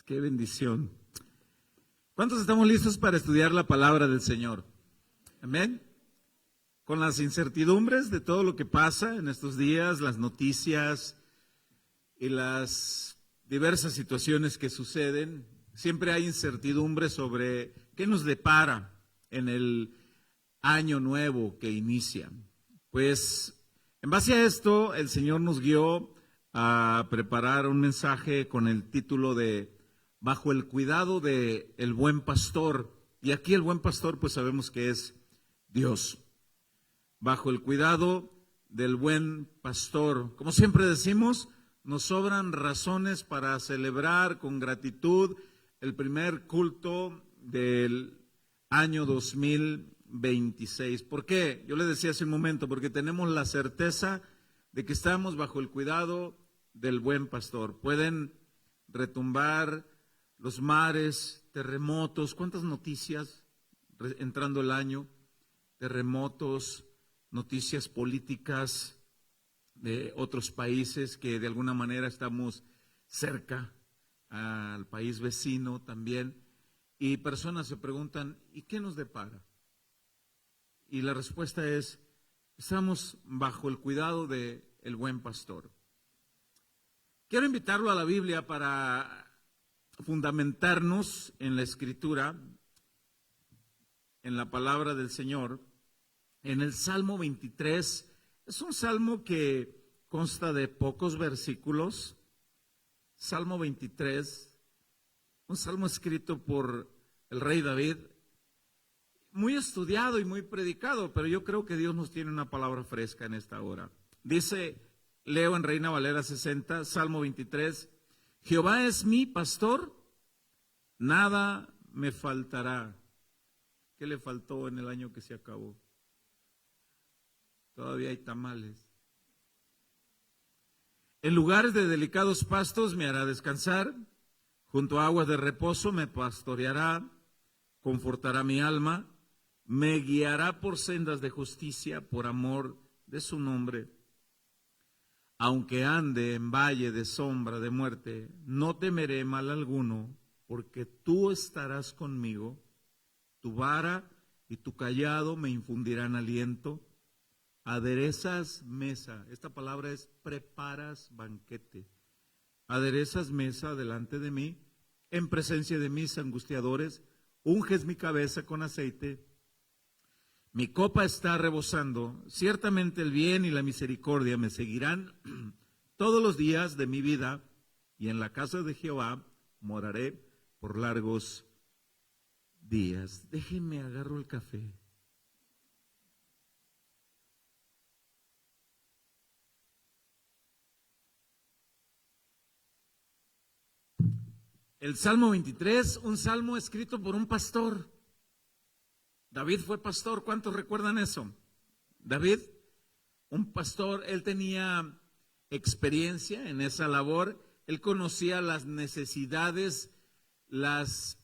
Qué bendición. ¿Cuántos estamos listos para estudiar la palabra del Señor? Amén. Con las incertidumbres de todo lo que pasa en estos días, las noticias y las diversas situaciones que suceden, siempre hay incertidumbre sobre qué nos depara en el año nuevo que inicia. Pues en base a esto, el Señor nos guió a preparar un mensaje con el título de Bajo el cuidado de el buen pastor. Y aquí el buen pastor pues sabemos que es Dios. Bajo el cuidado del buen pastor. Como siempre decimos, nos sobran razones para celebrar con gratitud el primer culto del año 2026. ¿Por qué? Yo le decía hace un momento, porque tenemos la certeza de que estamos bajo el cuidado del buen pastor. Pueden retumbar los mares, terremotos, ¿cuántas noticias entrando el año? Terremotos, noticias políticas de otros países que de alguna manera estamos cerca al país vecino también. Y personas se preguntan, ¿y qué nos depara? Y la respuesta es, estamos bajo el cuidado del buen pastor. Quiero invitarlo a la Biblia para fundamentarnos en la Escritura, en la palabra del Señor, en el Salmo 23. Es un salmo que consta de pocos versículos. Salmo 23, un salmo escrito por el rey David, muy estudiado y muy predicado, pero yo creo que Dios nos tiene una palabra fresca en esta hora. Dice, leo en Reina Valera 60, Salmo 23, Jehová es mi pastor, nada me faltará. ¿Qué le faltó en el año que se acabó? Todavía hay tamales. En lugares de delicados pastos me hará descansar, junto a aguas de reposo me pastoreará, confortará mi alma, me guiará por sendas de justicia por amor de su nombre. Aunque ande en valle de sombra de muerte, no temeré mal alguno, porque tú estarás conmigo, tu vara y tu cayado me infundirán aliento. Aderezas mesa, esta palabra es preparas banquete. Aderezas mesa delante de mí, en presencia de mis angustiadores, unges mi cabeza con aceite. Mi copa está rebosando, ciertamente el bien y la misericordia me seguirán todos los días de mi vida, y en la casa de Jehová moraré por largos días. Déjenme agarro el café. El Salmo 23, un salmo escrito por un pastor. David fue pastor, ¿cuántos recuerdan eso? David, un pastor, él tenía experiencia en esa labor, él conocía las necesidades, las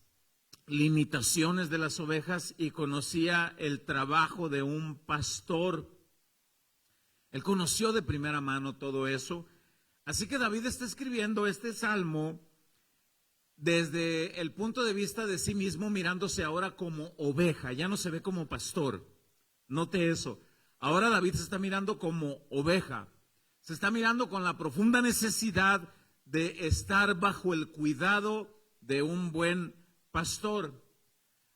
limitaciones de las ovejas y conocía el trabajo de un pastor. Él conoció de primera mano todo eso. Así que David está escribiendo este salmo desde el punto de vista de sí mismo, mirándose ahora como oveja, ya no se ve como pastor. Note eso. Ahora David se está mirando como oveja, se está mirando con la profunda necesidad de estar bajo el cuidado de un buen pastor.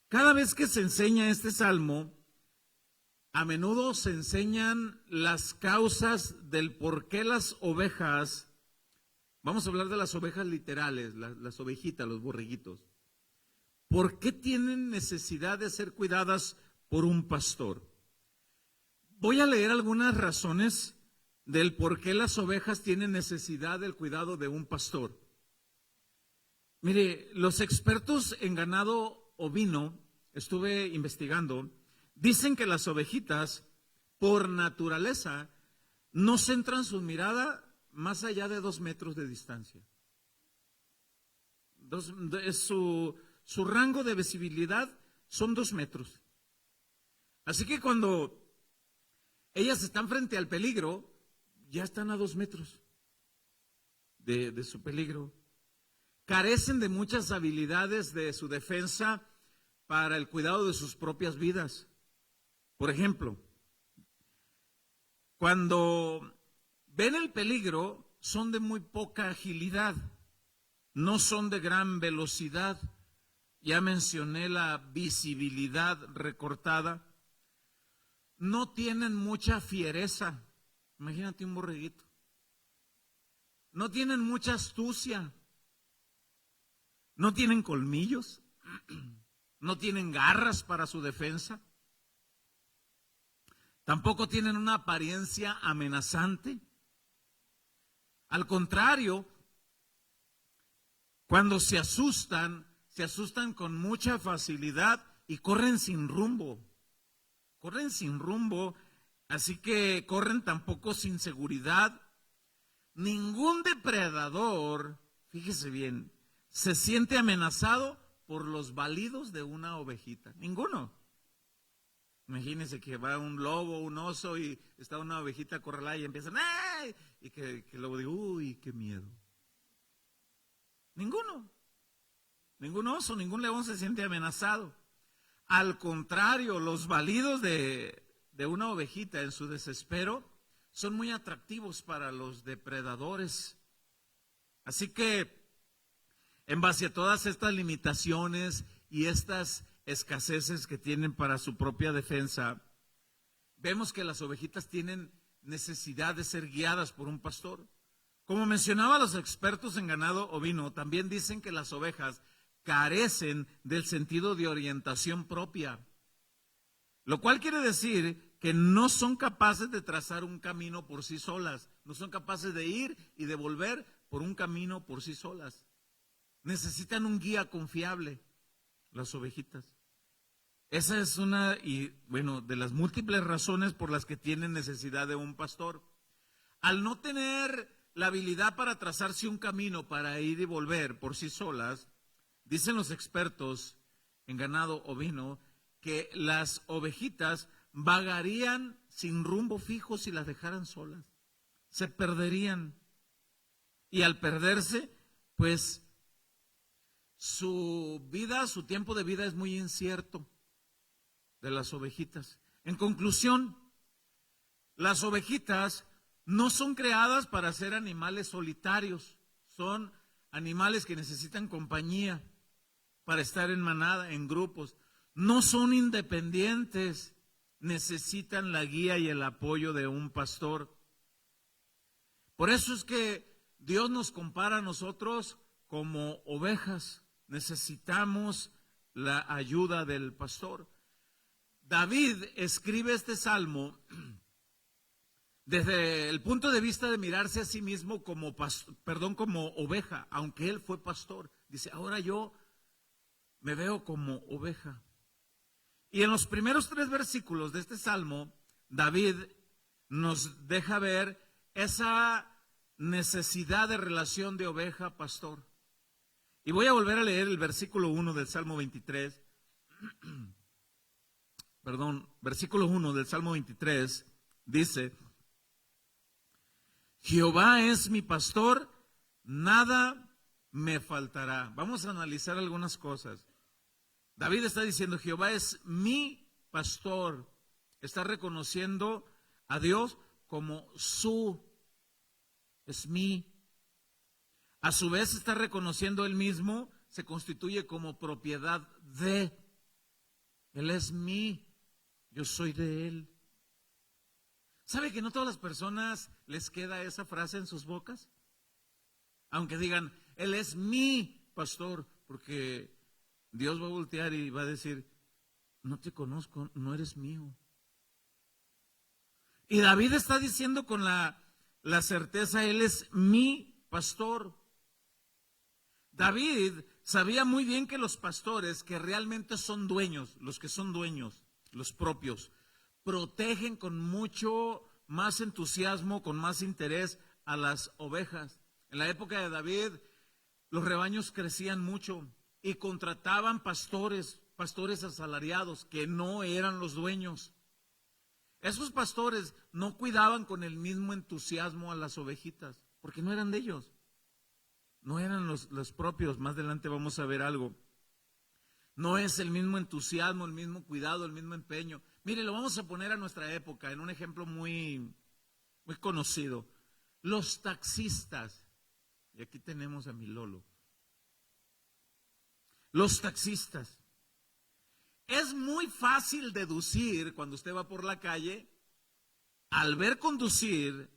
Cada vez que se enseña este salmo, a menudo se enseñan las causas del por qué las ovejas. Vamos a hablar de las ovejas literales, las ovejitas, los borreguitos. ¿Por qué tienen necesidad de ser cuidadas por un pastor? Voy a leer algunas razones del por qué las ovejas tienen necesidad del cuidado de un pastor. Mire, los expertos en ganado ovino, estuve investigando, dicen que las ovejitas, por naturaleza, no centran su mirada más allá de 2 metros de distancia. Su rango de visibilidad son 2 metros. Así que cuando ellas están frente al peligro, ya están a 2 metros de su peligro. carecen de muchas habilidades de su defensa para el cuidado de sus propias vidas. Por ejemplo, cuando ven el peligro, son de muy poca agilidad, no son de gran velocidad. Ya mencioné la visibilidad recortada. No tienen mucha fiereza. Imagínate un borreguito. No tienen mucha astucia. No tienen colmillos. No tienen garras para su defensa. Tampoco tienen una apariencia amenazante. Al contrario, cuando se asustan con mucha facilidad y corren sin rumbo. Corren sin rumbo, así que corren tampoco sin seguridad. Ningún depredador, fíjese bien, se siente amenazado por los balidos de una ovejita. Ninguno. Imagínense que va un lobo, un oso y está una ovejita acorralada y empiezan ¡ay! Y que el lobo diga, uy, qué miedo. Ninguno. Ningún oso, ningún león se siente amenazado. Al contrario, los balidos de una ovejita en su desespero son muy atractivos para los depredadores. Así que, en base a todas estas limitaciones y estas escaseces que tienen para su propia defensa, vemos que las ovejitas tienen necesidad de ser guiadas por un pastor. Como mencionaba los expertos en ganado ovino, también dicen que las ovejas carecen del sentido de orientación propia, lo cual quiere decir que no son capaces de trazar un camino por sí solas, no son capaces de ir y de volver por un camino por sí solas. Necesitan un guía confiable, las ovejitas. Esa es una, de las múltiples razones por las que tienen necesidad de un pastor. Al no tener la habilidad para trazarse un camino para ir y volver por sí solas, dicen los expertos en ganado ovino que las ovejitas vagarían sin rumbo fijo si las dejaran solas. Se perderían. Y al perderse, pues su vida, su tiempo de vida es muy incierto de las ovejitas. En conclusión, las ovejitas no son creadas para ser animales solitarios, son animales que necesitan compañía para estar en manada, en grupos. No son independientes, necesitan la guía y el apoyo de un pastor. Por eso es que Dios nos compara a nosotros como ovejas. Necesitamos la ayuda del pastor. David escribe este salmo desde el punto de vista de mirarse a sí mismo como oveja, aunque él fue pastor. Dice, ahora yo me veo como oveja. Y en los primeros 3 versículos de este salmo, David nos deja ver esa necesidad de relación de oveja-pastor. Y voy a volver a leer el versículo 1 del Salmo 23. Versículo 1 del Salmo 23 dice, Jehová es mi pastor, nada me faltará. Vamos a analizar algunas cosas. David está diciendo, Jehová es mi pastor. Está reconociendo a Dios como es mi. A su vez está reconociendo él mismo, se constituye como propiedad de. Él es mi, yo soy de él. ¿Sabe que no todas las personas les queda esa frase en sus bocas? Aunque digan, él es mi pastor, porque Dios va a voltear y va a decir, no te conozco, no eres mío. Y David está diciendo con la certeza, él es mi pastor. David sabía muy bien que los pastores que realmente son dueños, los que son dueños, los propios, protegen con mucho más entusiasmo, con más interés a las ovejas. En la época de David, los rebaños crecían mucho y contrataban pastores asalariados que no eran los dueños. Esos pastores no cuidaban con el mismo entusiasmo a las ovejitas, porque no eran de ellos. no eran los propios. Más adelante vamos a ver algo. No es el mismo entusiasmo, el mismo cuidado, el mismo empeño. Mire, lo vamos a poner a nuestra época en un ejemplo muy conocido. Los taxistas. Y aquí tenemos a mi Lolo. Los taxistas. Es muy fácil deducir cuando usted va por la calle, al ver conducir,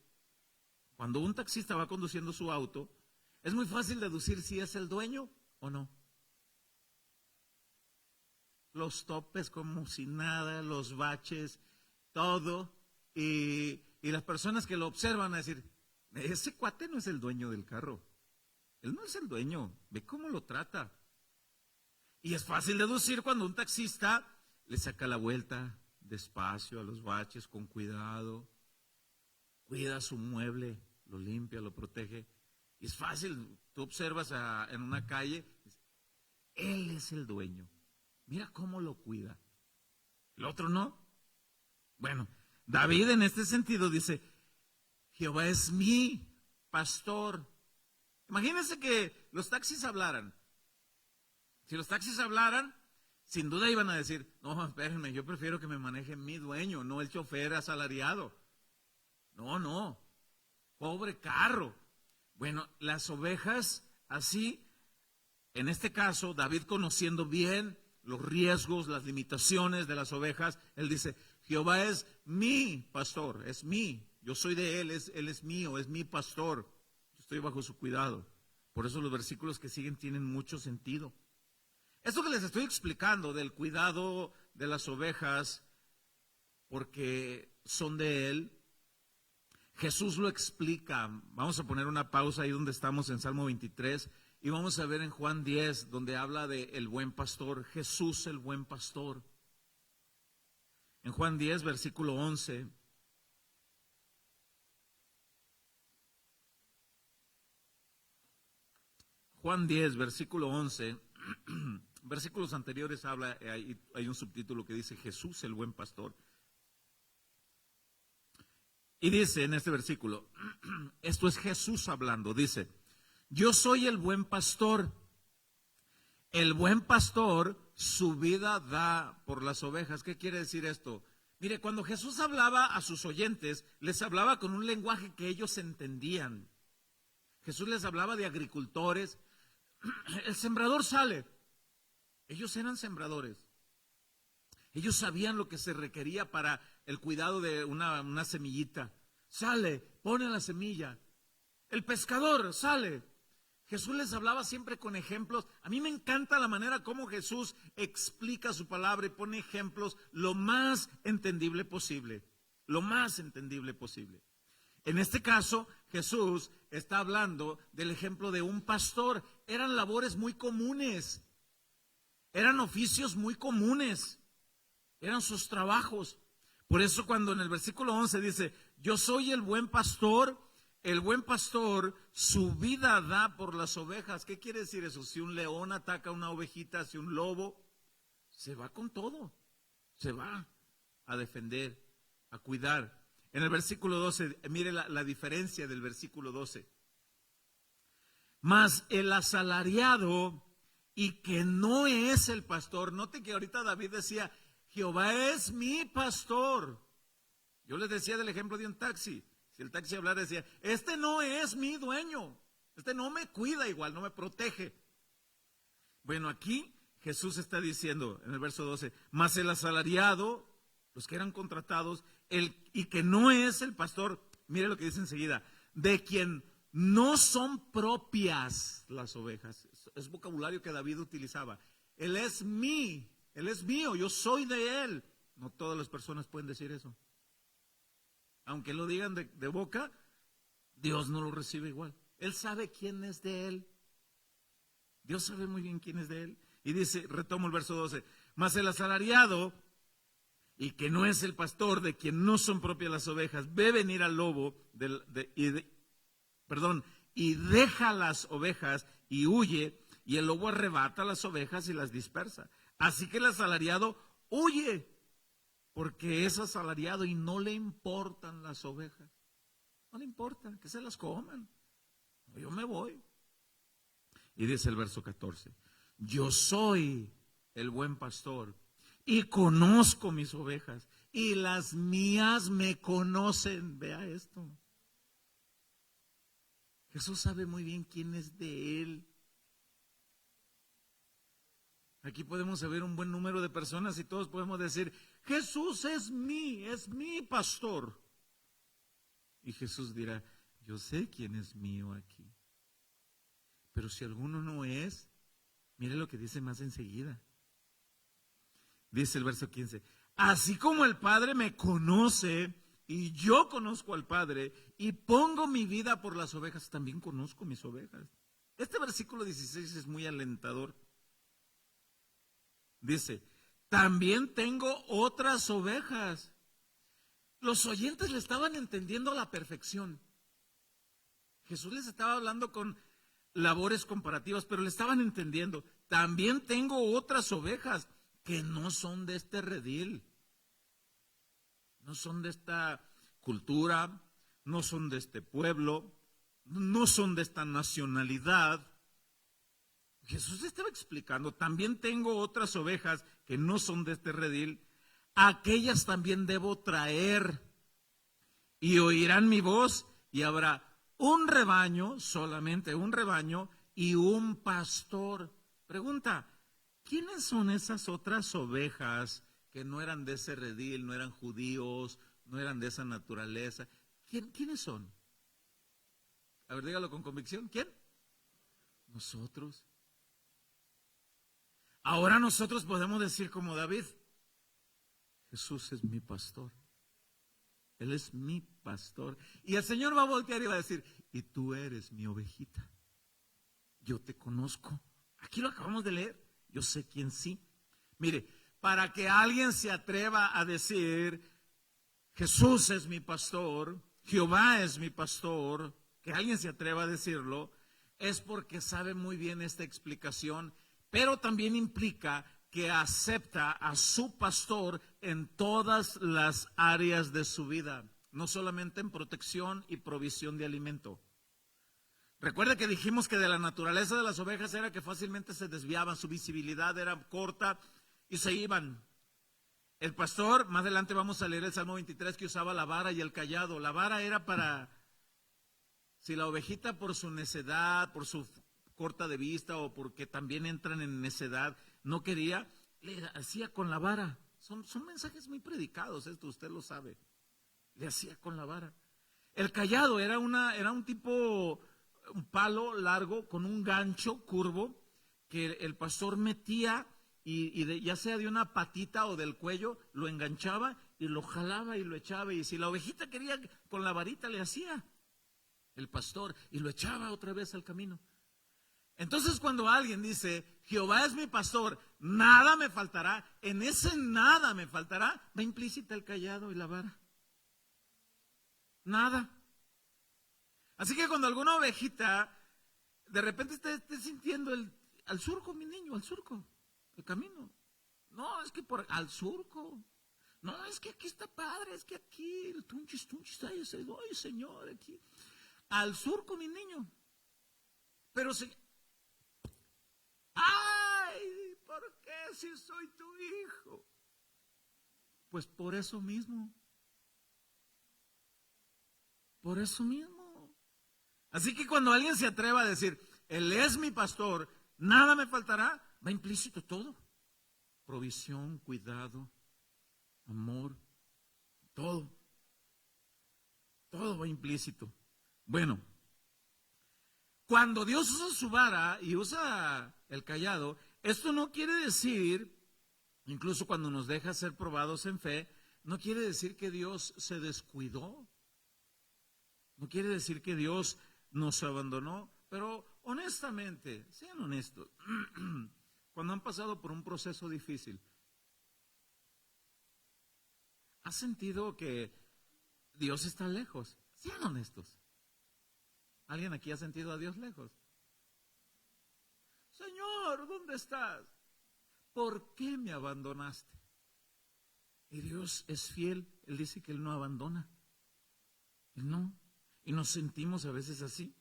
cuando un taxista va conduciendo su auto, es muy fácil deducir si es el dueño o no. Los topes como si nada, los baches, todo, y las personas que lo observan a decir, ese cuate no es el dueño del carro, él no es el dueño, ve cómo lo trata. Y es fácil deducir cuando un taxista le saca la vuelta despacio a los baches, con cuidado, cuida su mueble, lo limpia, lo protege. Y es fácil, tú observas en una calle, él es el dueño. Mira cómo lo cuida. El otro no. Bueno, David en este sentido dice, Jehová es mi pastor. Imagínense que los taxis hablaran. Si los taxis hablaran, sin duda iban a decir, no, espérenme, yo prefiero que me maneje mi dueño, no el chofer asalariado. No, pobre carro. Bueno, las ovejas, así, en este caso, David conociendo bien los riesgos, las limitaciones de las ovejas, él dice, Jehová es mi pastor, es mí, yo soy de él es mío, es mi pastor, yo estoy bajo su cuidado. Por eso los versículos que siguen tienen mucho sentido. Esto que les estoy explicando del cuidado de las ovejas, porque son de él, Jesús lo explica. Vamos a poner una pausa ahí donde estamos en Salmo 23 y vamos a ver en Juan 10 donde habla de el buen pastor, Jesús el buen pastor. En Juan 10 versículo 11. Juan 10 versículo 11. Versículos anteriores habla, hay un subtítulo que dice Jesús el buen pastor. Y dice en este versículo, esto es Jesús hablando, dice, yo soy el buen pastor su vida da por las ovejas. ¿Qué quiere decir esto? Mire, cuando Jesús hablaba a sus oyentes, les hablaba con un lenguaje que ellos entendían. Jesús les hablaba de agricultores. El sembrador sale. Ellos eran sembradores. Ellos sabían lo que se requería para el cuidado de una semillita. Sale, pone la semilla. El pescador sale. Jesús les hablaba siempre con ejemplos. A mí me encanta la manera como Jesús explica su palabra y pone ejemplos lo más entendible posible. Lo más entendible posible. En este caso, Jesús está hablando del ejemplo de un pastor. Eran labores muy comunes. Eran oficios muy comunes. Eran sus trabajos. Por eso cuando en el versículo 11 dice, yo soy el buen pastor su vida da por las ovejas. ¿Qué quiere decir eso? Si un león ataca a una ovejita, si un lobo, se va con todo. Se va a defender, a cuidar. En el versículo 12, mire la diferencia del versículo 12. Mas el asalariado y que no es el pastor. Note que ahorita David decía, Jehová es mi pastor. Yo les decía del ejemplo de un taxi. Si el taxi hablara decía, este no es mi dueño. Este no me cuida igual, no me protege. Bueno, aquí Jesús está diciendo en el verso 12, mas el asalariado, los que eran contratados, y que no es el pastor, mire lo que dice enseguida, de quien no son propias las ovejas. Es vocabulario que David utilizaba. Él es mío, yo soy de él. No todas las personas pueden decir eso. Aunque lo digan de boca, Dios no lo recibe igual. Él sabe quién es de él. Dios sabe muy bien quién es de él. Y dice, retomo el verso 12, mas el asalariado, y que no es el pastor, de quien no son propias las ovejas, ve venir al lobo, y deja las ovejas y huye, y el lobo arrebata las ovejas y las dispersa. Así que el asalariado huye, porque es asalariado y no le importan las ovejas. No le importa, que se las coman. Yo me voy. Y dice el verso 14, yo soy el buen pastor y conozco mis ovejas y las mías me conocen. Vea esto. Jesús sabe muy bien quién es de él. Aquí podemos ver un buen número de personas y todos podemos decir, Jesús es mi pastor. Y Jesús dirá, yo sé quién es mío aquí. Pero si alguno no es, mire lo que dice más enseguida. Dice el verso 15, así como el Padre me conoce y yo conozco al Padre y pongo mi vida por las ovejas, también conozco mis ovejas. Este versículo 16 es muy alentador. Dice, también tengo otras ovejas. Los oyentes le estaban entendiendo a la perfección. Jesús les estaba hablando con labores comparativas, pero le estaban entendiendo. También tengo otras ovejas que no son de este redil, no son de esta cultura, no son de este pueblo, no son de esta nacionalidad. Jesús estaba explicando, también tengo otras ovejas que no son de este redil, aquellas también debo traer y oirán mi voz y habrá un rebaño, solamente un rebaño y un pastor. Pregunta, ¿quiénes son esas otras ovejas que no eran de ese redil, no eran judíos, no eran de esa naturaleza? ¿Quiénes son? A ver, dígalo con convicción. ¿Quién? Nosotros. Ahora nosotros podemos decir como David, Jesús es mi pastor. Él es mi pastor. Y el Señor va a voltear y va a decir, y tú eres mi ovejita. Yo te conozco. Aquí lo acabamos de leer. Yo sé quién sí. Mire, para que alguien se atreva a decir, Jesús es mi pastor, Jehová es mi pastor, que alguien se atreva a decirlo, es porque sabe muy bien esta explicación, pero también implica que acepta a su pastor en todas las áreas de su vida, no solamente en protección y provisión de alimento. Recuerda que dijimos que de la naturaleza de las ovejas era que fácilmente se desviaban, su visibilidad era corta y se iban. El pastor, más adelante vamos a leer el Salmo 23, que usaba la vara y el cayado. La vara era para, si la ovejita por su necedad, por su corta de vista o porque también entran en necedad, no quería, le hacía con la vara. Son mensajes muy predicados, esto usted lo sabe. Le hacía con la vara. El cayado era un tipo, un palo largo con un gancho curvo que el pastor metía y ya sea de una patita o del cuello, lo enganchaba y lo jalaba y lo echaba. Y si la ovejita quería, con la varita le hacía el pastor y lo echaba otra vez al camino. Entonces cuando alguien dice, Jehová es mi pastor, nada me faltará, en ese nada me faltará, va implícita el cayado y la vara. Nada. Así que cuando alguna ovejita de repente esté sintiendo al surco, mi niño, al surco, el camino. No, es que al surco. No, es que aquí está padre, es que aquí el tunchis, ay Señor, aquí. Al surco, mi niño. Pero ay, ¿por qué si soy tu hijo? Pues por eso mismo. Por eso mismo. Así que cuando alguien se atreva a decir, Él es mi pastor, nada me faltará, va implícito todo. Provisión, cuidado, amor, todo. Todo va implícito. Bueno, cuando Dios usa su vara y usa el cayado, esto no quiere decir, incluso cuando nos deja ser probados en fe, no quiere decir que Dios se descuidó. No quiere decir que Dios nos abandonó, pero honestamente, sean honestos, cuando han pasado por un proceso difícil, ¿has sentido que Dios está lejos? Sean honestos. ¿Alguien aquí ha sentido a Dios lejos? Señor, ¿dónde estás? ¿Por qué me abandonaste? Y Dios es fiel, Él dice que Él no abandona. Él no. Y nos sentimos a veces así.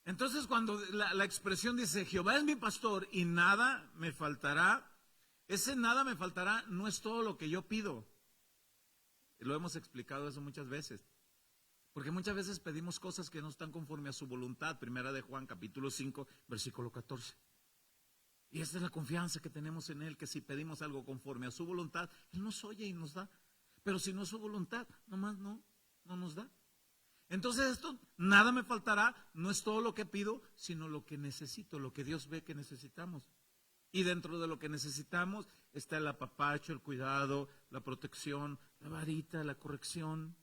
Entonces cuando la expresión dice, Jehová es mi pastor y nada me faltará, ese nada me faltará no es todo lo que yo pido. Lo hemos explicado eso muchas veces. Porque muchas veces pedimos cosas que no están conforme a su voluntad. Primera de Juan, capítulo 5, versículo 14. Y esta es la confianza que tenemos en Él, que si pedimos algo conforme a su voluntad, Él nos oye y nos da. Pero si no es su voluntad, nomás no nos da. Entonces esto, nada me faltará, no es todo lo que pido, sino lo que necesito, lo que Dios ve que necesitamos. Y dentro de lo que necesitamos está el apapacho, el cuidado, la protección, la varita, la corrección.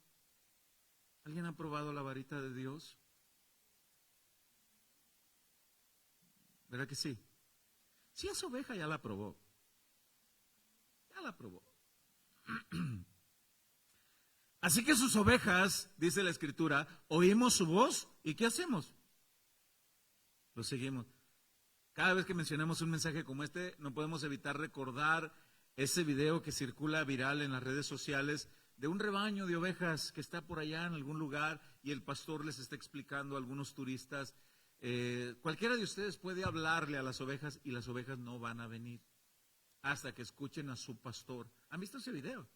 ¿Alguien ha probado la varita de Dios? ¿Verdad que sí? Si es oveja, ya la probó. Ya la probó. Así que sus ovejas, dice la Escritura, oímos su voz y ¿qué hacemos? Lo seguimos. Cada vez que mencionamos un mensaje como este, no podemos evitar recordar ese video que circula viral en las redes sociales de un rebaño de ovejas que está por allá en algún lugar y el pastor les está explicando a algunos turistas. Cualquiera de ustedes puede hablarle a las ovejas y las ovejas no van a venir hasta que escuchen a su pastor. ¿Han visto ese video?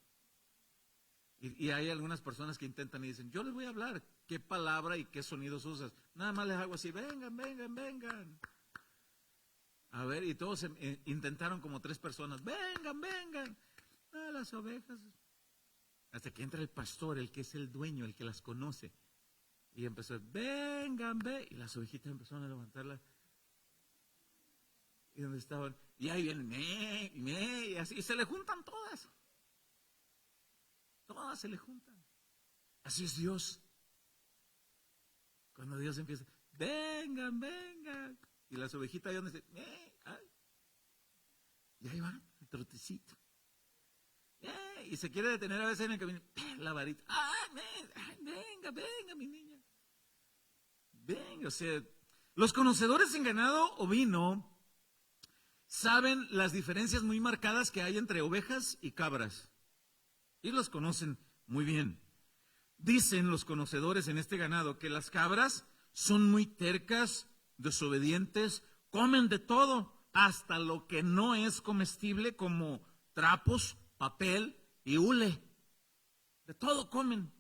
Y hay algunas personas que intentan y dicen, yo les voy a hablar, ¿qué palabra y qué sonidos usas? Nada más les hago así, vengan, vengan, vengan. A ver, y todos intentaron como 3 personas, vengan, vengan. Las ovejas. Hasta que entra el pastor, el que es el dueño, el que las conoce. Y empezó, vengan, vengan. Y las ovejitas empezaron a levantarlas. Y donde estaban, y ahí vienen, y así, y se le juntan todas. Todas se le juntan. Así es Dios. Cuando Dios empieza, vengan, vengan. Y las ovejitas ahí donde se, y ahí va, el trotecito. Y se quiere detener a veces en el camino, la varita. Venga, venga, mi niña. Venga, o sea, los conocedores en ganado ovino saben las diferencias muy marcadas que hay entre ovejas y cabras. Y los conocen muy bien. Dicen los conocedores en este ganado que las cabras son muy tercas, desobedientes, comen de todo, hasta lo que no es comestible como trapos, papel y hule. De todo comen.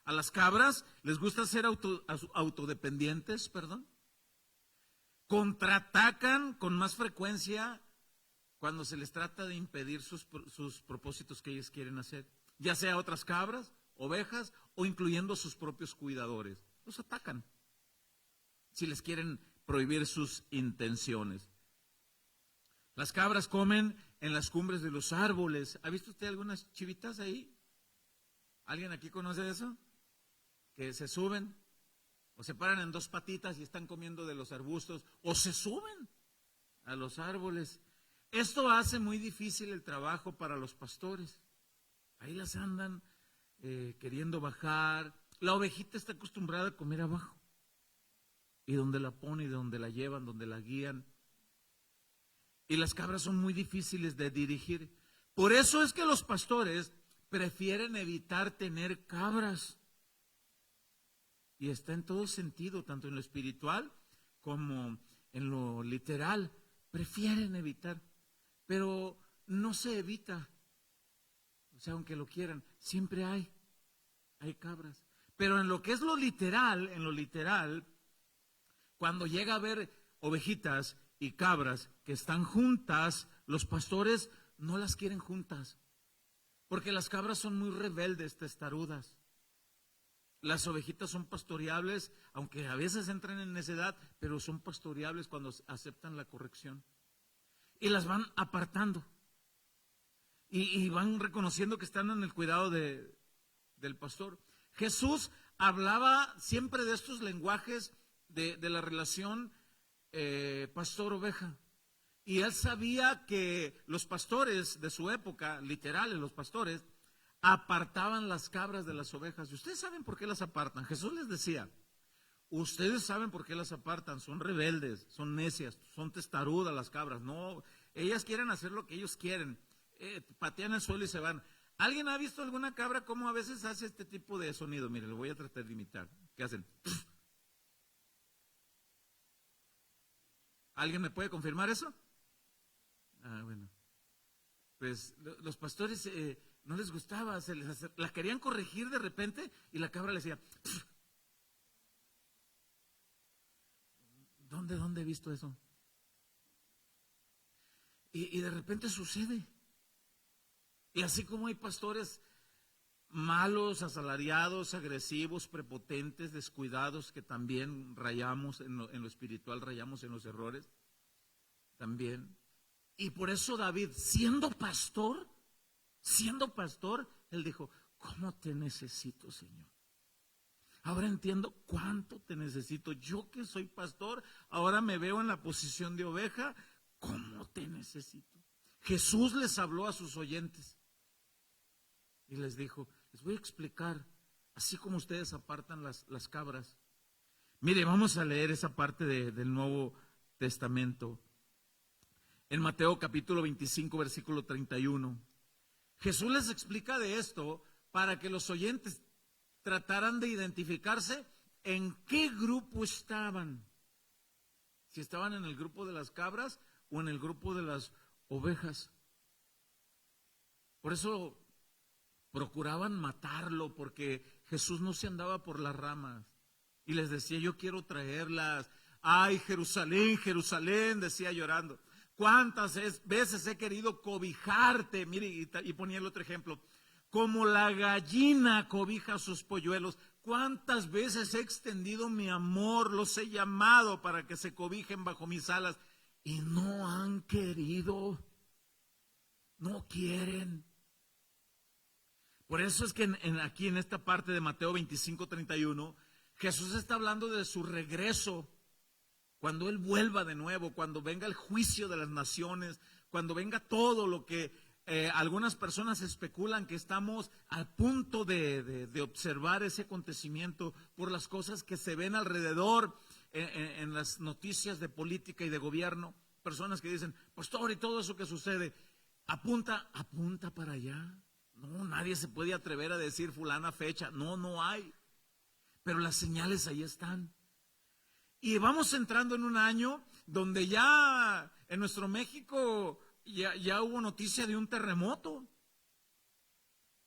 A las cabras les gusta ser autodependientes, contraatacan con más frecuencia cuando se les trata de impedir sus propósitos que ellos quieren hacer, ya sea otras cabras, ovejas o incluyendo sus propios cuidadores. Los atacan si les quieren prohibir sus intenciones. Las cabras comen en las cumbres de los árboles. ¿Ha visto usted algunas chivitas ahí? ¿Alguien aquí conoce eso? Que se suben o se paran en 2 patitas y están comiendo de los arbustos o se suben a los árboles. Esto hace muy difícil el trabajo para los pastores. Ahí las andan queriendo bajar. La ovejita está acostumbrada a comer abajo. Y donde la pone, y donde la llevan, donde la guían. Y las cabras son muy difíciles de dirigir. Por eso es que los pastores prefieren evitar tener cabras. Y está en todo sentido, tanto en lo espiritual como en lo literal. Prefieren evitar. Pero no se evita. O sea, aunque lo quieran, siempre hay cabras. Pero en lo que es lo literal, cuando llega a haber ovejitas y cabras que están juntas, los pastores no las quieren juntas. Porque las cabras son muy rebeldes, testarudas. Las ovejitas son pastoreables, aunque a veces entran en necedad, pero son pastoreables cuando aceptan la corrección. Y las van apartando. Y van reconociendo que están en el cuidado del pastor. Jesús hablaba siempre de estos lenguajes de la relación pastor-oveja. Y él sabía que los pastores de su época, literales los pastores, apartaban las cabras de las ovejas. ¿Y ustedes saben por qué las apartan? Jesús les decía, ustedes saben por qué las apartan, son rebeldes, son necias, son testarudas las cabras. No, ellas quieren hacer lo que ellos quieren, patean el suelo y se van. ¿Alguien ha visto alguna cabra cómo a veces hace este tipo de sonido? Mire, lo voy a tratar de imitar. ¿Qué hacen? ¿Alguien me puede confirmar eso? Ah, bueno. Pues los pastores no les gustaba, la querían corregir de repente y la cabra le decía, ¿dónde he visto eso? Y de repente sucede. Y así como hay pastores malos, asalariados, agresivos, prepotentes, descuidados, que también rayamos en lo espiritual, rayamos en los errores, también. Y por eso David, siendo pastor, él dijo, ¿cómo te necesito, Señor? Ahora entiendo cuánto te necesito. Yo que soy pastor, ahora me veo en la posición de oveja, ¿cómo te necesito? Jesús les habló a sus oyentes y les dijo, les voy a explicar, así como ustedes apartan las cabras. Mire, vamos a leer esa parte del Nuevo Testamento. En Mateo capítulo 25, versículo 31. Jesús les explica de esto para que los oyentes trataran de identificarse en qué grupo estaban. Si estaban en el grupo de las cabras o en el grupo de las ovejas. Por eso procuraban matarlo, porque Jesús no se andaba por las ramas. Y les decía, yo quiero traerlas. Ay, Jerusalén, Jerusalén, decía llorando. ¿Cuántas veces he querido cobijarte? Mire, y ponía el otro ejemplo. Como la gallina cobija a sus polluelos. ¿Cuántas veces he extendido mi amor? Los he llamado para que se cobijen bajo mis alas. Y no han querido. No quieren. Por eso es que aquí en esta parte de Mateo 25, 31, Jesús está hablando de su regreso. Cuando Él vuelva de nuevo, cuando venga el juicio de las naciones, cuando venga todo lo que algunas personas especulan que estamos al punto de observar ese acontecimiento por las cosas que se ven alrededor en las noticias de política y de gobierno. Personas que dicen, pastor, y todo eso que sucede, apunta para allá. No, nadie se puede atrever a decir fulana fecha. No hay. Pero las señales ahí están. Y vamos entrando en un año donde ya en nuestro México ya hubo noticia de un terremoto.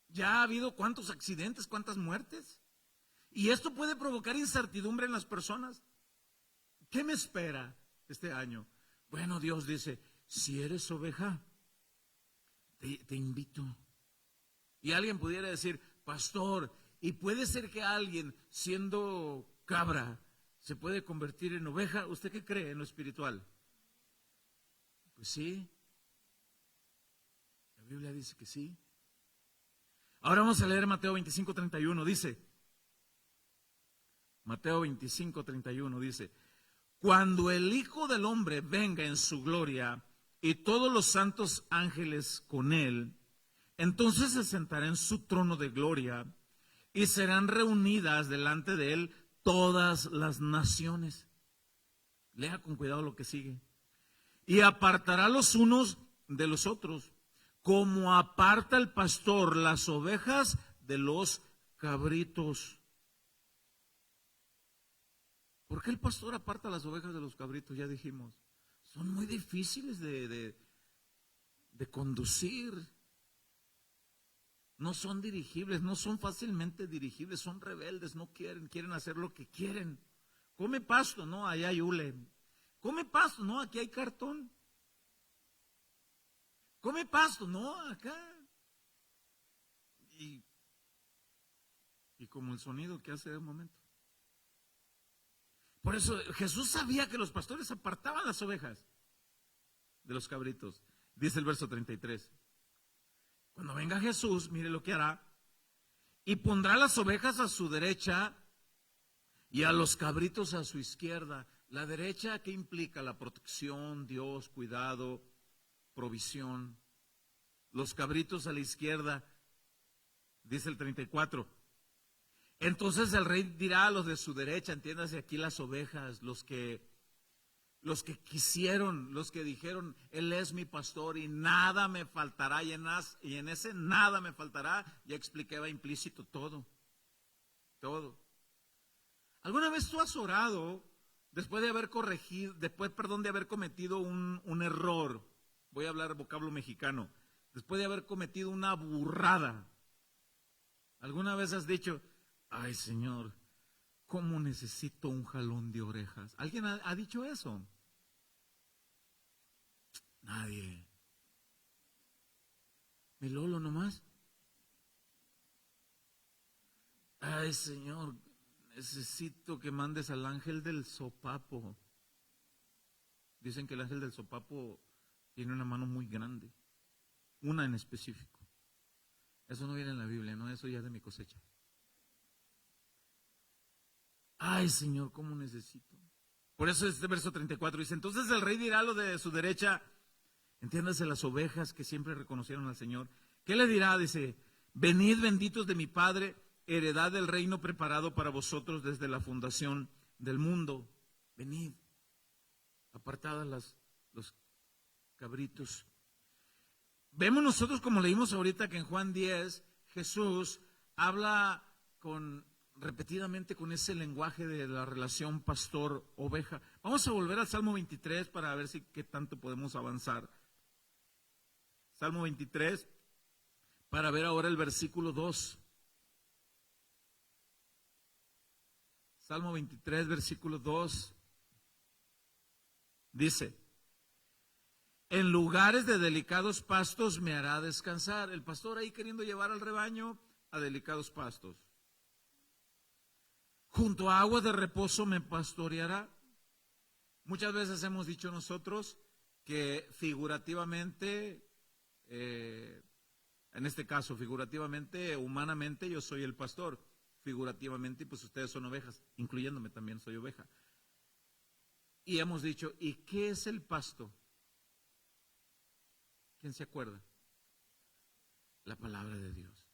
Ya ha habido cuántos accidentes, cuántas muertes. Y esto puede provocar incertidumbre en las personas. ¿Qué me espera este año? Bueno, Dios dice, si eres oveja, te invito. Y alguien pudiera decir, pastor, y puede ser que alguien siendo cabra se puede convertir en oveja. ¿Usted qué cree en lo espiritual? Pues sí. La Biblia dice que sí. Ahora vamos a leer Mateo 25, 31. Dice, Mateo 25, 31 dice, cuando el Hijo del Hombre venga en su gloria y todos los santos ángeles con él, entonces se sentará en su trono de gloria y serán reunidas delante de él todas las naciones. Lea con cuidado lo que sigue. Y apartará los unos de los otros, como aparta el pastor las ovejas de los cabritos. ¿Por qué el pastor aparta las ovejas de los cabritos? Ya dijimos, son muy difíciles de conducir. No son dirigibles, no son fácilmente dirigibles, son rebeldes, no quieren hacer lo que quieren. Come pasto, no, allá hay hule. Come pasto, no, aquí hay cartón. Come pasto, no, acá. Y como el sonido que hace de un momento. Por eso Jesús sabía que los pastores apartaban las ovejas de los cabritos. Dice el verso 33. Cuando venga Jesús, mire lo que hará. Y pondrá las ovejas a su derecha y a los cabritos a su izquierda. La derecha, ¿qué implica? La protección, Dios, cuidado, provisión. Los cabritos a la izquierda, dice el 34. Entonces el rey dirá a los de su derecha, entiéndase aquí las ovejas, los que quisieron, los que dijeron, Él es mi pastor y nada me faltará, y en ese nada me faltará, ya expliqué, va implícito todo. ¿Alguna vez tú has orado después de haber corregido, de haber cometido un error, voy a hablar vocablo mexicano, después de haber cometido una burrada, ¿alguna vez has dicho, ay Señor, cómo necesito un jalón de orejas? ¿Alguien ha dicho eso? Nadie. Mi Lolo nomás. Ay Señor, necesito que mandes al ángel del sopapo. Dicen que el ángel del sopapo tiene una mano muy grande, una en específico. Eso no viene en la Biblia, no, eso ya es de mi cosecha. Ay Señor, cómo necesito. Por eso este verso 34 dice, entonces el rey dirá a lo de su derecha, entiéndase, las ovejas que siempre reconocieron al Señor. ¿Qué le dirá? Dice, venid benditos de mi Padre, heredad del reino preparado para vosotros desde la fundación del mundo. Venid, apartadas los cabritos. Vemos nosotros, como leímos ahorita, que en Juan 10, Jesús habla repetidamente con ese lenguaje de la relación pastor-oveja. Vamos a volver al Salmo 23 para ver qué tanto podemos avanzar. Salmo 23, para ver ahora el versículo 2. Salmo 23, versículo 2. Dice, en lugares de delicados pastos me hará descansar. El pastor ahí queriendo llevar al rebaño a delicados pastos. Junto a aguas de reposo me pastoreará. Muchas veces hemos dicho nosotros que figurativamente, en este caso figurativamente, humanamente yo soy el pastor. Figurativamente, pues ustedes son ovejas, incluyéndome también soy oveja. Y hemos dicho, ¿y qué es el pasto? ¿Quién se acuerda? La palabra de Dios.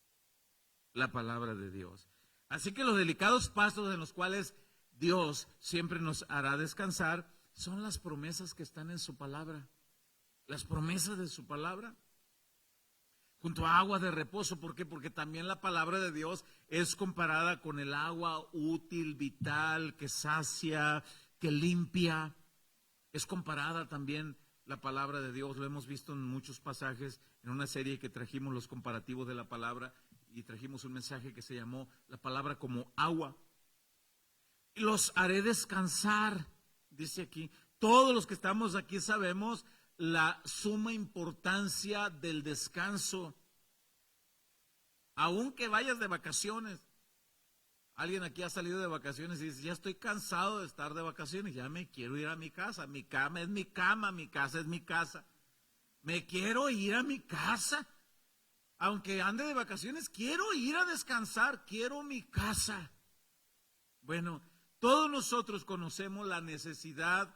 La palabra de Dios. Así que los delicados pastos en los cuales Dios siempre nos hará descansar son las promesas que están en su palabra. Las promesas de su palabra. Junto a agua de reposo, ¿por qué? Porque también la palabra de Dios es comparada con el agua útil, vital, que sacia, que limpia. Es comparada también la palabra de Dios, lo hemos visto en muchos pasajes, en una serie que trajimos los comparativos de la palabra y trajimos un mensaje que se llamó la palabra como agua. Y los haré descansar, dice aquí. Todos los que estamos aquí sabemos la suma importancia del descanso. Aunque vayas de vacaciones. Alguien aquí ha salido de vacaciones y dice, ya estoy cansado de estar de vacaciones, ya me quiero ir a mi casa. Mi cama es mi cama, mi casa es mi casa. Me quiero ir a mi casa. Aunque ande de vacaciones, quiero ir a descansar, quiero mi casa. Bueno, todos nosotros conocemos la necesidad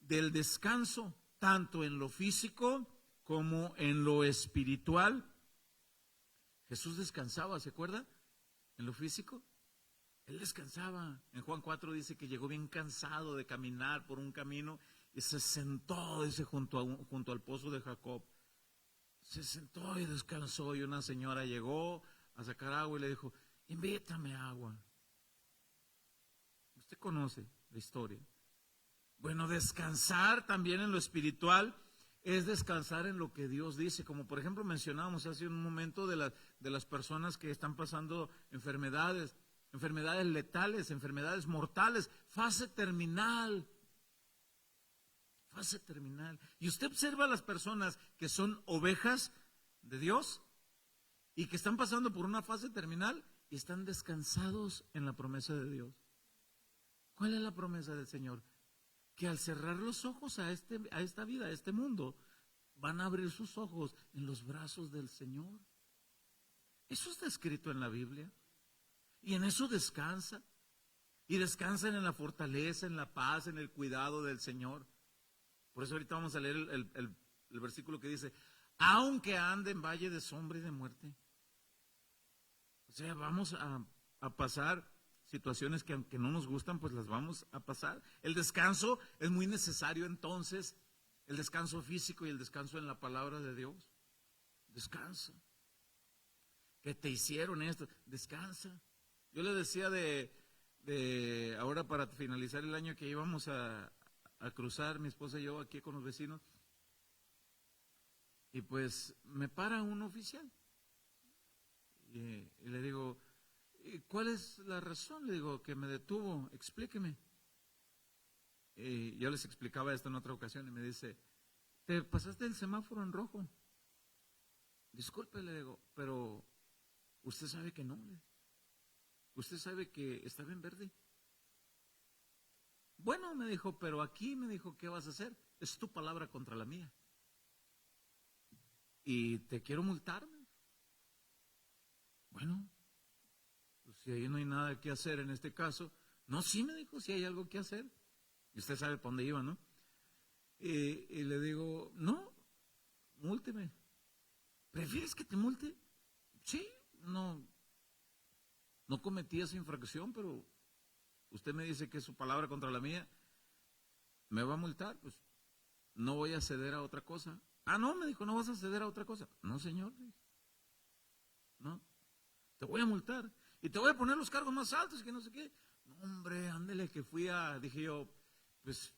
del descanso, tanto en lo físico como en lo espiritual. Jesús descansaba, ¿se acuerda? En lo físico. Él descansaba. En Juan 4 dice que llegó bien cansado de caminar por un camino y se sentó, dice, junto al pozo de Jacob. Se sentó y descansó y una señora llegó a sacar agua y le dijo, invítame agua. Usted conoce la historia. Bueno, descansar también en lo espiritual es descansar en lo que Dios dice, como por ejemplo mencionábamos hace un momento de las personas que están pasando enfermedades letales, enfermedades mortales, fase terminal. Fase terminal. Y usted observa a las personas que son ovejas de Dios y que están pasando por una fase terminal y están descansados en la promesa de Dios. ¿Cuál es la promesa del Señor? Que al cerrar los ojos a esta vida, a este mundo, van a abrir sus ojos en los brazos del Señor. Eso está escrito en la Biblia. Y en eso descansa. Y descansan en la fortaleza, en la paz, en el cuidado del Señor. Por eso ahorita vamos a leer el versículo que dice, aunque ande en valle de sombra y de muerte. O sea, vamos a pasar situaciones que aunque no nos gustan, pues las vamos a pasar. El descanso es muy necesario entonces, el descanso físico y el descanso en la palabra de Dios. Descansa. ¿Qué te hicieron esto? Descansa. Yo le decía de de ahora para finalizar el año que íbamos a cruzar, mi esposa y yo, aquí con los vecinos. Y pues me para un oficial. Y le digo, ¿cuál es la razón? Le digo, que me detuvo, explíqueme. Y yo les explicaba esto en otra ocasión y me dice, ¿te pasaste el semáforo en rojo? Disculpe, le digo, pero usted sabe que no. Usted sabe que estaba en verde. Bueno, me dijo, pero aquí me dijo, ¿qué vas a hacer? Es tu palabra contra la mía. Y te quiero multar. Bueno, pues si ahí no hay nada que hacer en este caso. No, sí me dijo, si hay algo que hacer. Y usted sabe para dónde iba, ¿no? Y le digo, no, múlteme. ¿Prefieres que te multe? Sí, no cometí esa infracción, pero usted me dice que es su palabra contra la mía, me va a multar, pues no voy a ceder a otra cosa. Ah, no, me dijo, no vas a ceder a otra cosa. No, señor, no, te voy a multar y te voy a poner los cargos más altos, que no sé qué. No, hombre, ándele, que dije yo, pues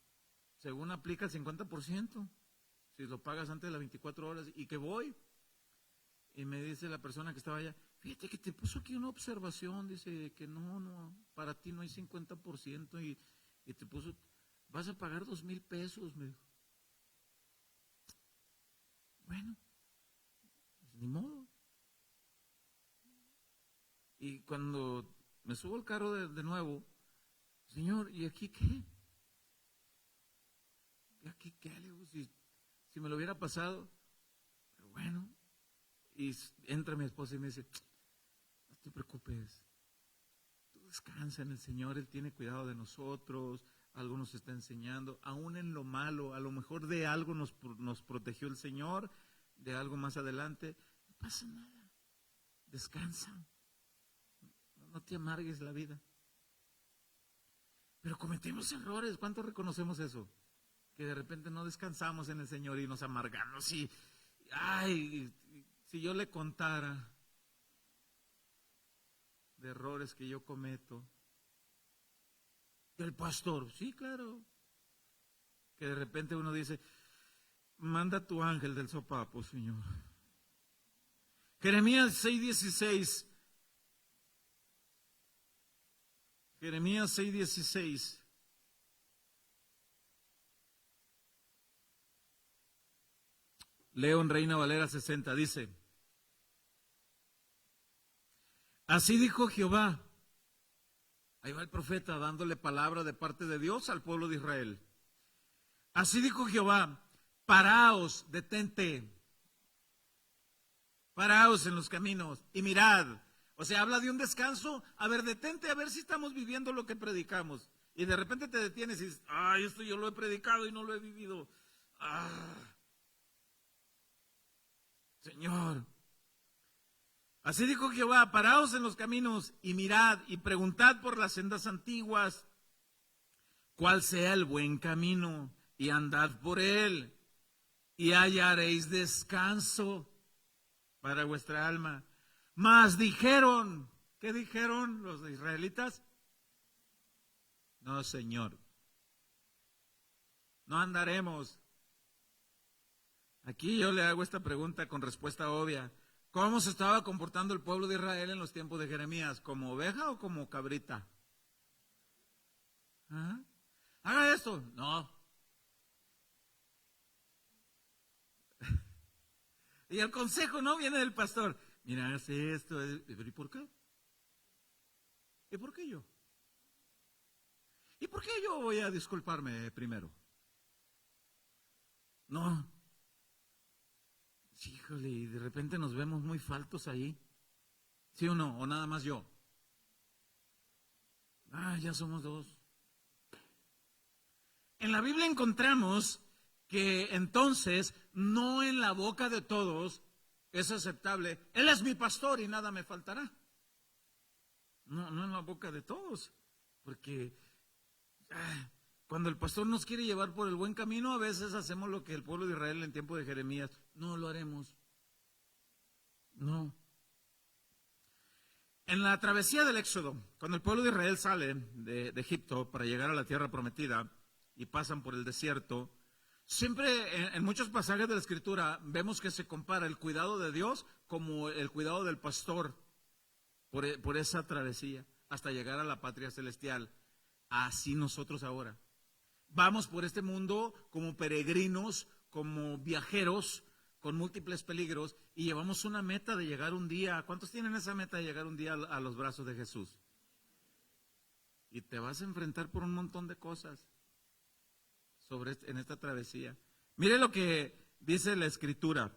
según aplica el 50%, si lo pagas antes de las 24 horas, y que voy. Y me dice la persona que estaba allá, fíjate que te puso aquí una observación, dice que no, para ti no hay 50%, y te puso, vas a pagar 2,000 pesos, me dijo. Bueno, pues ni modo. Y cuando me subo al carro de nuevo, señor, ¿y aquí qué? ¿Y aquí qué? Le digo, si me lo hubiera pasado, pero bueno. Y entra mi esposa y me dice, no te preocupes, tú descansa en el Señor, Él tiene cuidado de nosotros, algo nos está enseñando, aún en lo malo, a lo mejor de algo nos protegió el Señor, de algo más adelante, no pasa nada, descansa, no te amargues la vida. Pero cometemos errores, ¿cuántos reconocemos eso? Que de repente no descansamos en el Señor y nos amargamos y, ay, si yo le contara de errores que yo cometo, el pastor, sí, claro, que de repente uno dice, manda tu ángel del sopapo, Señor. Jeremías 6:16. Jeremías 6:16. Leo en Reina Valera 60, dice, así dijo Jehová. Ahí va el profeta dándole palabra de parte de Dios al pueblo de Israel. Así dijo Jehová, paraos, detente, paraos en los caminos y mirad. O sea, habla de un descanso. A ver, detente a ver si estamos viviendo lo que predicamos. Y de repente te detienes y dices, ay, esto yo lo he predicado y no lo he vivido. Señor. Así dijo Jehová, paraos en los caminos y mirad y preguntad por las sendas antiguas cuál sea el buen camino y andad por él y hallaréis descanso para vuestra alma. Mas dijeron, ¿qué dijeron los israelitas? No, Señor, no andaremos. Aquí yo le hago esta pregunta con respuesta obvia. ¿Cómo se estaba comportando el pueblo de Israel en los tiempos de Jeremías? ¿Como oveja o como cabrita? ¿Ah? Haga esto. No. Y el consejo no viene del pastor. Mira, hace esto. ¿Y por qué? ¿Y por qué yo? ¿Y por qué yo voy a disculparme primero? No. Híjole, y de repente nos vemos muy faltos ahí. ¿Sí o no? ¿O nada más yo? Ya somos dos. En la Biblia encontramos que entonces no en la boca de todos es aceptable. Él es mi pastor y nada me faltará. No en la boca de todos. Porque cuando el pastor nos quiere llevar por el buen camino, a veces hacemos lo que el pueblo de Israel en tiempo de Jeremías. No lo haremos. No. En la travesía del Éxodo, cuando el pueblo de Israel sale de Egipto para llegar a la tierra prometida y pasan por el desierto, siempre en muchos pasajes de la Escritura vemos que se compara el cuidado de Dios como el cuidado del pastor por esa travesía hasta llegar a la patria celestial. Así nosotros ahora vamos por este mundo como peregrinos, como viajeros, con múltiples peligros, y llevamos una meta de llegar un día. ¿Cuántos tienen esa meta de llegar un día a los brazos de Jesús? Y te vas a enfrentar por un montón de cosas en esta travesía. Mire lo que dice la Escritura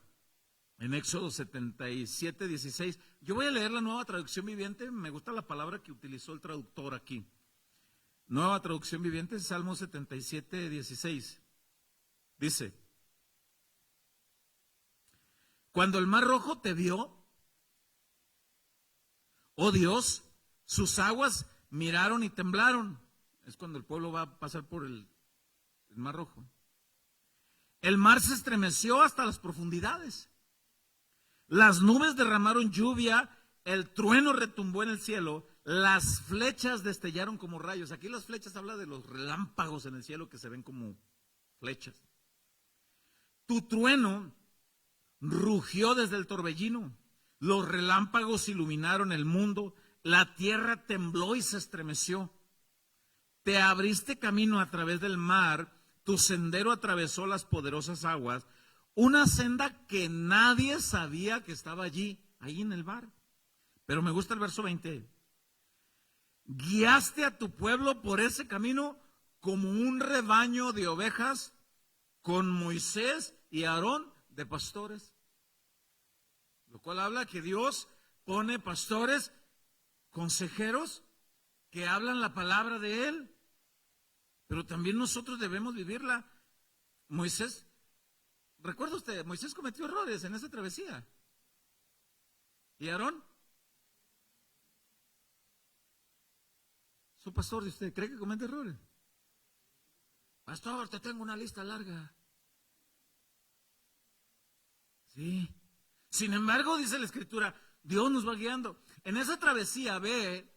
en Éxodo 77, 16. Yo voy a leer la Nueva Traducción Viviente. Me gusta la palabra que utilizó el traductor aquí. Nueva Traducción Viviente, Salmo 77, 16. Dice: cuando el mar rojo te vio, oh Dios, sus aguas miraron y temblaron. Es cuando el pueblo va a pasar por el mar rojo. El mar se estremeció hasta las profundidades. Las nubes derramaron lluvia, el trueno retumbó en el cielo, las flechas destellaron como rayos. Aquí las flechas habla de los relámpagos en el cielo que se ven como flechas. Tu trueno rugió desde el torbellino, los relámpagos iluminaron el mundo, la tierra tembló y se estremeció. Te abriste camino a través del mar, tu sendero atravesó las poderosas aguas, una senda que nadie sabía que estaba allí en el mar. Pero me gusta el verso 20. Guiaste a tu pueblo por ese camino como un rebaño de ovejas, con Moisés y Aarón de pastores. Lo cual habla que Dios pone pastores, consejeros, que hablan la palabra de Él. Pero también nosotros debemos vivirla. Moisés, ¿recuerda usted? Moisés cometió errores en esa travesía. ¿Y Aarón? Su pastor, ¿usted cree que comete errores? Pastor, te tengo una lista larga. Sí. Sin embargo, dice la Escritura, Dios nos va guiando. En esa travesía ve,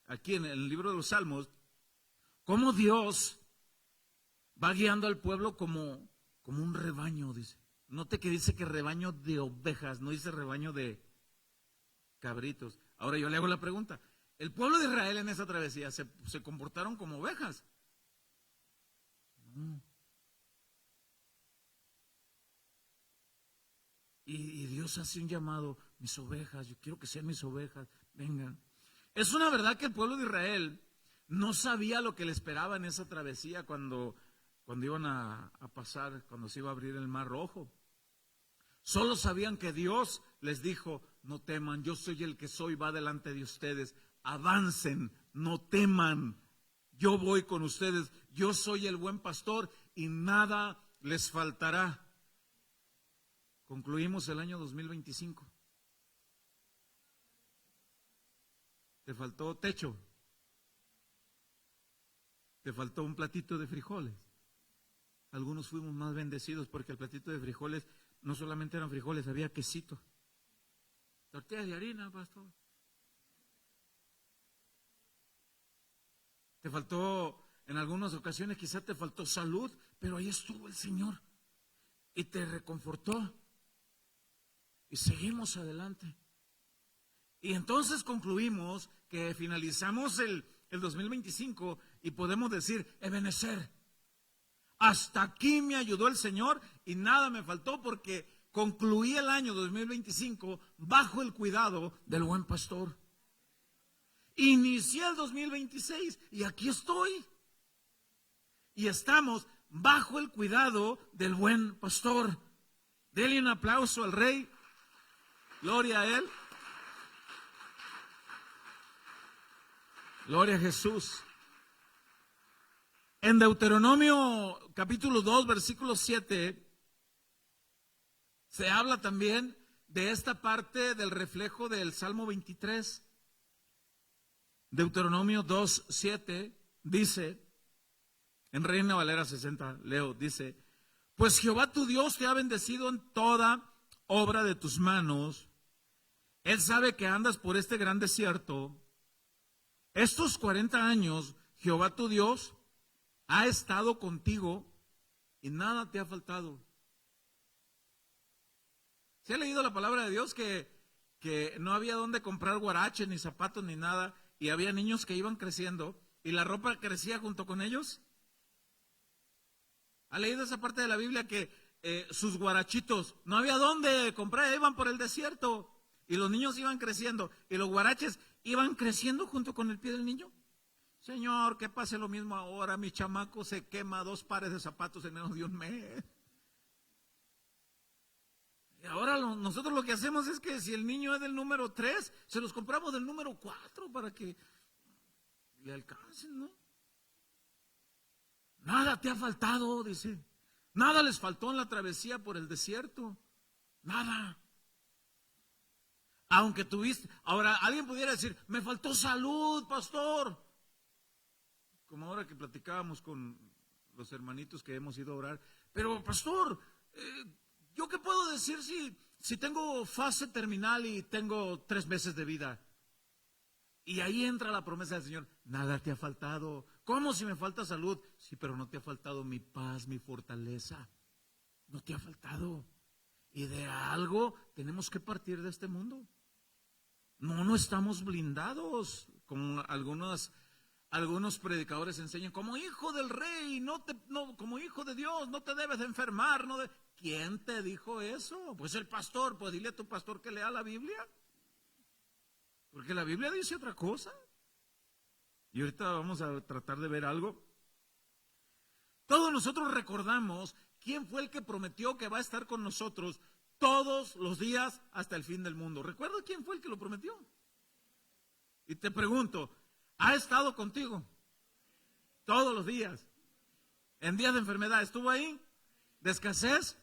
aquí en el libro de los Salmos, cómo Dios va guiando al pueblo como un rebaño, dice. Note que dice que rebaño de ovejas, no dice rebaño de cabritos. Ahora yo le hago la pregunta, ¿el pueblo de Israel en esa travesía se comportaron como ovejas? No. Y Dios hace un llamado: mis ovejas, yo quiero que sean mis ovejas, vengan. Es una verdad que el pueblo de Israel no sabía lo que le esperaba en esa travesía cuando iban a pasar, cuando se iba a abrir el mar rojo. Solo sabían que Dios les dijo: no teman, yo soy el que soy, va delante de ustedes, avancen, no teman, yo voy con ustedes, yo soy el buen pastor y nada les faltará. Concluimos el año 2025. Te faltó techo. Te faltó un platito de frijoles. Algunos fuimos más bendecidos porque el platito de frijoles no solamente eran frijoles, había quesito. Tortillas de harina, pastor. Te faltó, en algunas ocasiones quizás te faltó salud, pero ahí estuvo el Señor y te reconfortó. Y seguimos adelante. Y entonces concluimos que finalizamos el 2025 y podemos decir: Ebenezer, hasta aquí me ayudó el Señor y nada me faltó, porque concluí el año 2025 bajo el cuidado del buen pastor. Inicié el 2026 y aquí estoy. Y estamos bajo el cuidado del buen pastor. Denle un aplauso al Rey. Gloria a Él. Gloria a Jesús. En Deuteronomio capítulo 2, versículo 7, se habla también de esta parte del reflejo del Salmo 23. Deuteronomio 2, 7 dice, en Reina Valera 60, leo, dice: pues Jehová tu Dios te ha bendecido en toda obra de tus manos, Él sabe que andas por este gran desierto. Estos 40 años, Jehová tu Dios ha estado contigo y nada te ha faltado. ¿Se ha leído la palabra de Dios que no había dónde comprar guaraches, ni zapatos, ni nada, y había niños que iban creciendo y la ropa crecía junto con ellos? ¿Ha leído esa parte de la Biblia que sus guarachitos no había dónde comprar, iban por el desierto y los niños iban creciendo y los guaraches iban creciendo junto con el pie del niño? Señor, que pase lo mismo ahora, mi chamaco se quema 2 pares de zapatos en menos de un mes. Y ahora nosotros lo que hacemos es que si el niño es del número 3, se los compramos del número 4 para que le alcancen, ¿no? Nada te ha faltado, dice. Nada les faltó en la travesía por el desierto. Nada. Aunque tuviste, ahora alguien pudiera decir, me faltó salud, pastor. Como ahora que platicábamos con los hermanitos que hemos ido a orar. Pero pastor, ¿yo qué puedo decir si tengo fase terminal y tengo 3 meses de vida? Y ahí entra la promesa del Señor, nada te ha faltado. ¿Cómo si me falta salud? Sí, pero no te ha faltado mi paz, mi fortaleza. No te ha faltado. Y de algo tenemos que partir de este mundo. No estamos blindados, como algunos predicadores enseñan, como hijo del rey, como hijo de Dios, no te debes de enfermar. ¿Quién te dijo eso? Pues el pastor. Pues dile a tu pastor que lea la Biblia. Porque la Biblia dice otra cosa. Y ahorita vamos a tratar de ver algo. Todos nosotros recordamos quién fue el que prometió que va a estar con nosotros todos los días hasta el fin del mundo. ¿Recuerdas quién fue el que lo prometió? Y te pregunto, ¿ha estado contigo todos los días? En días de enfermedad, ¿estuvo ahí? ¿De escasez?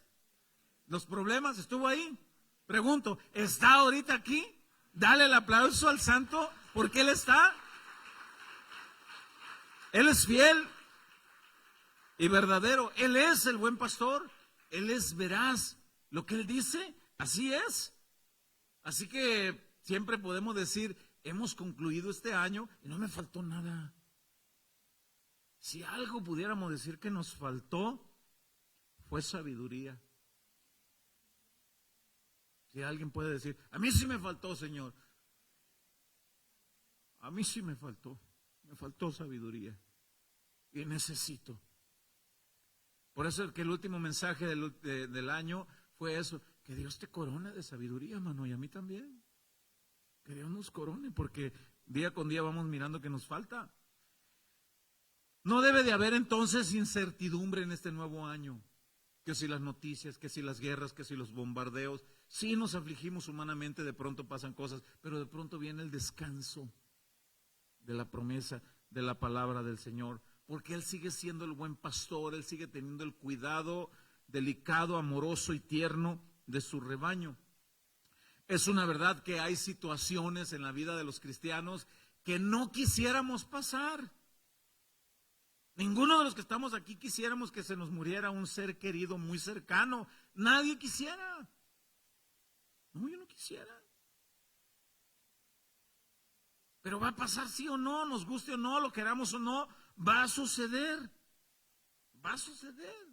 ¿Los problemas? ¿Estuvo ahí? Pregunto, ¿está ahorita aquí? Dale el aplauso al santo porque Él está. Él es fiel y verdadero. Él es el buen pastor. Él es veraz. Lo que Él dice, así es. Así que siempre podemos decir, hemos concluido este año y no me faltó nada. Si algo pudiéramos decir que nos faltó, fue sabiduría. Si alguien puede decir, a mí sí me faltó, Señor. A mí sí me faltó sabiduría. Y necesito. Por eso es que el último mensaje del año fue eso, que Dios te corone de sabiduría, mano, y a mí también. Que Dios nos corone, porque día con día vamos mirando que nos falta. No debe de haber entonces incertidumbre en este nuevo año. Que si las noticias, que si las guerras, que si los bombardeos. Sí nos afligimos humanamente, de pronto pasan cosas, pero de pronto viene el descanso de la promesa, de la palabra del Señor. Porque Él sigue siendo el buen pastor, Él sigue teniendo el cuidado delicado, amoroso y tierno de su rebaño. Es una verdad que hay situaciones en la vida de los cristianos que no quisiéramos pasar. Ninguno de los que estamos aquí quisiéramos que se nos muriera un ser querido muy cercano. Nadie quisiera. No, yo no quisiera. Pero va a pasar sí o no, nos guste o no, lo queramos o no, va a suceder. Va a suceder.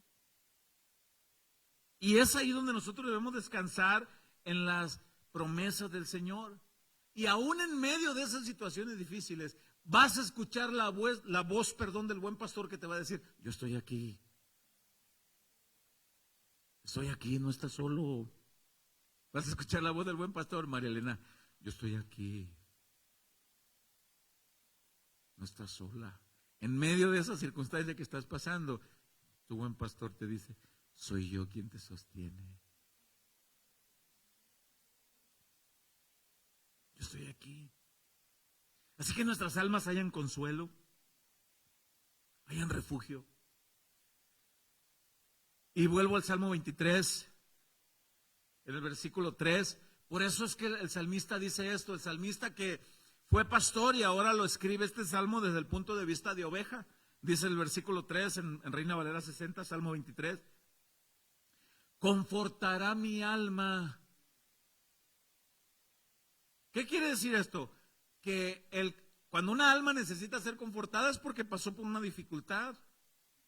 Y es ahí donde nosotros debemos descansar en las promesas del Señor. Y aún en medio de esas situaciones difíciles, vas a escuchar la voz del buen pastor que te va a decir, yo estoy aquí. Estoy aquí, no estás solo. Vas a escuchar la voz del buen pastor, María Elena, yo estoy aquí. No estás sola. En medio de esa circunstancia que estás pasando, tu buen pastor te dice, soy yo quien te sostiene. Yo estoy aquí. Así que nuestras almas hayan consuelo, hayan refugio. Y vuelvo al Salmo 23, en el versículo 3. Por eso es que el salmista dice esto, el salmista que fue pastor y ahora lo escribe este salmo desde el punto de vista de oveja. Dice el versículo 3 en Reina Valera 60, Salmo 23. Confortará mi alma ¿Qué quiere decir esto? Que cuando una alma necesita ser confortada es porque pasó por una dificultad,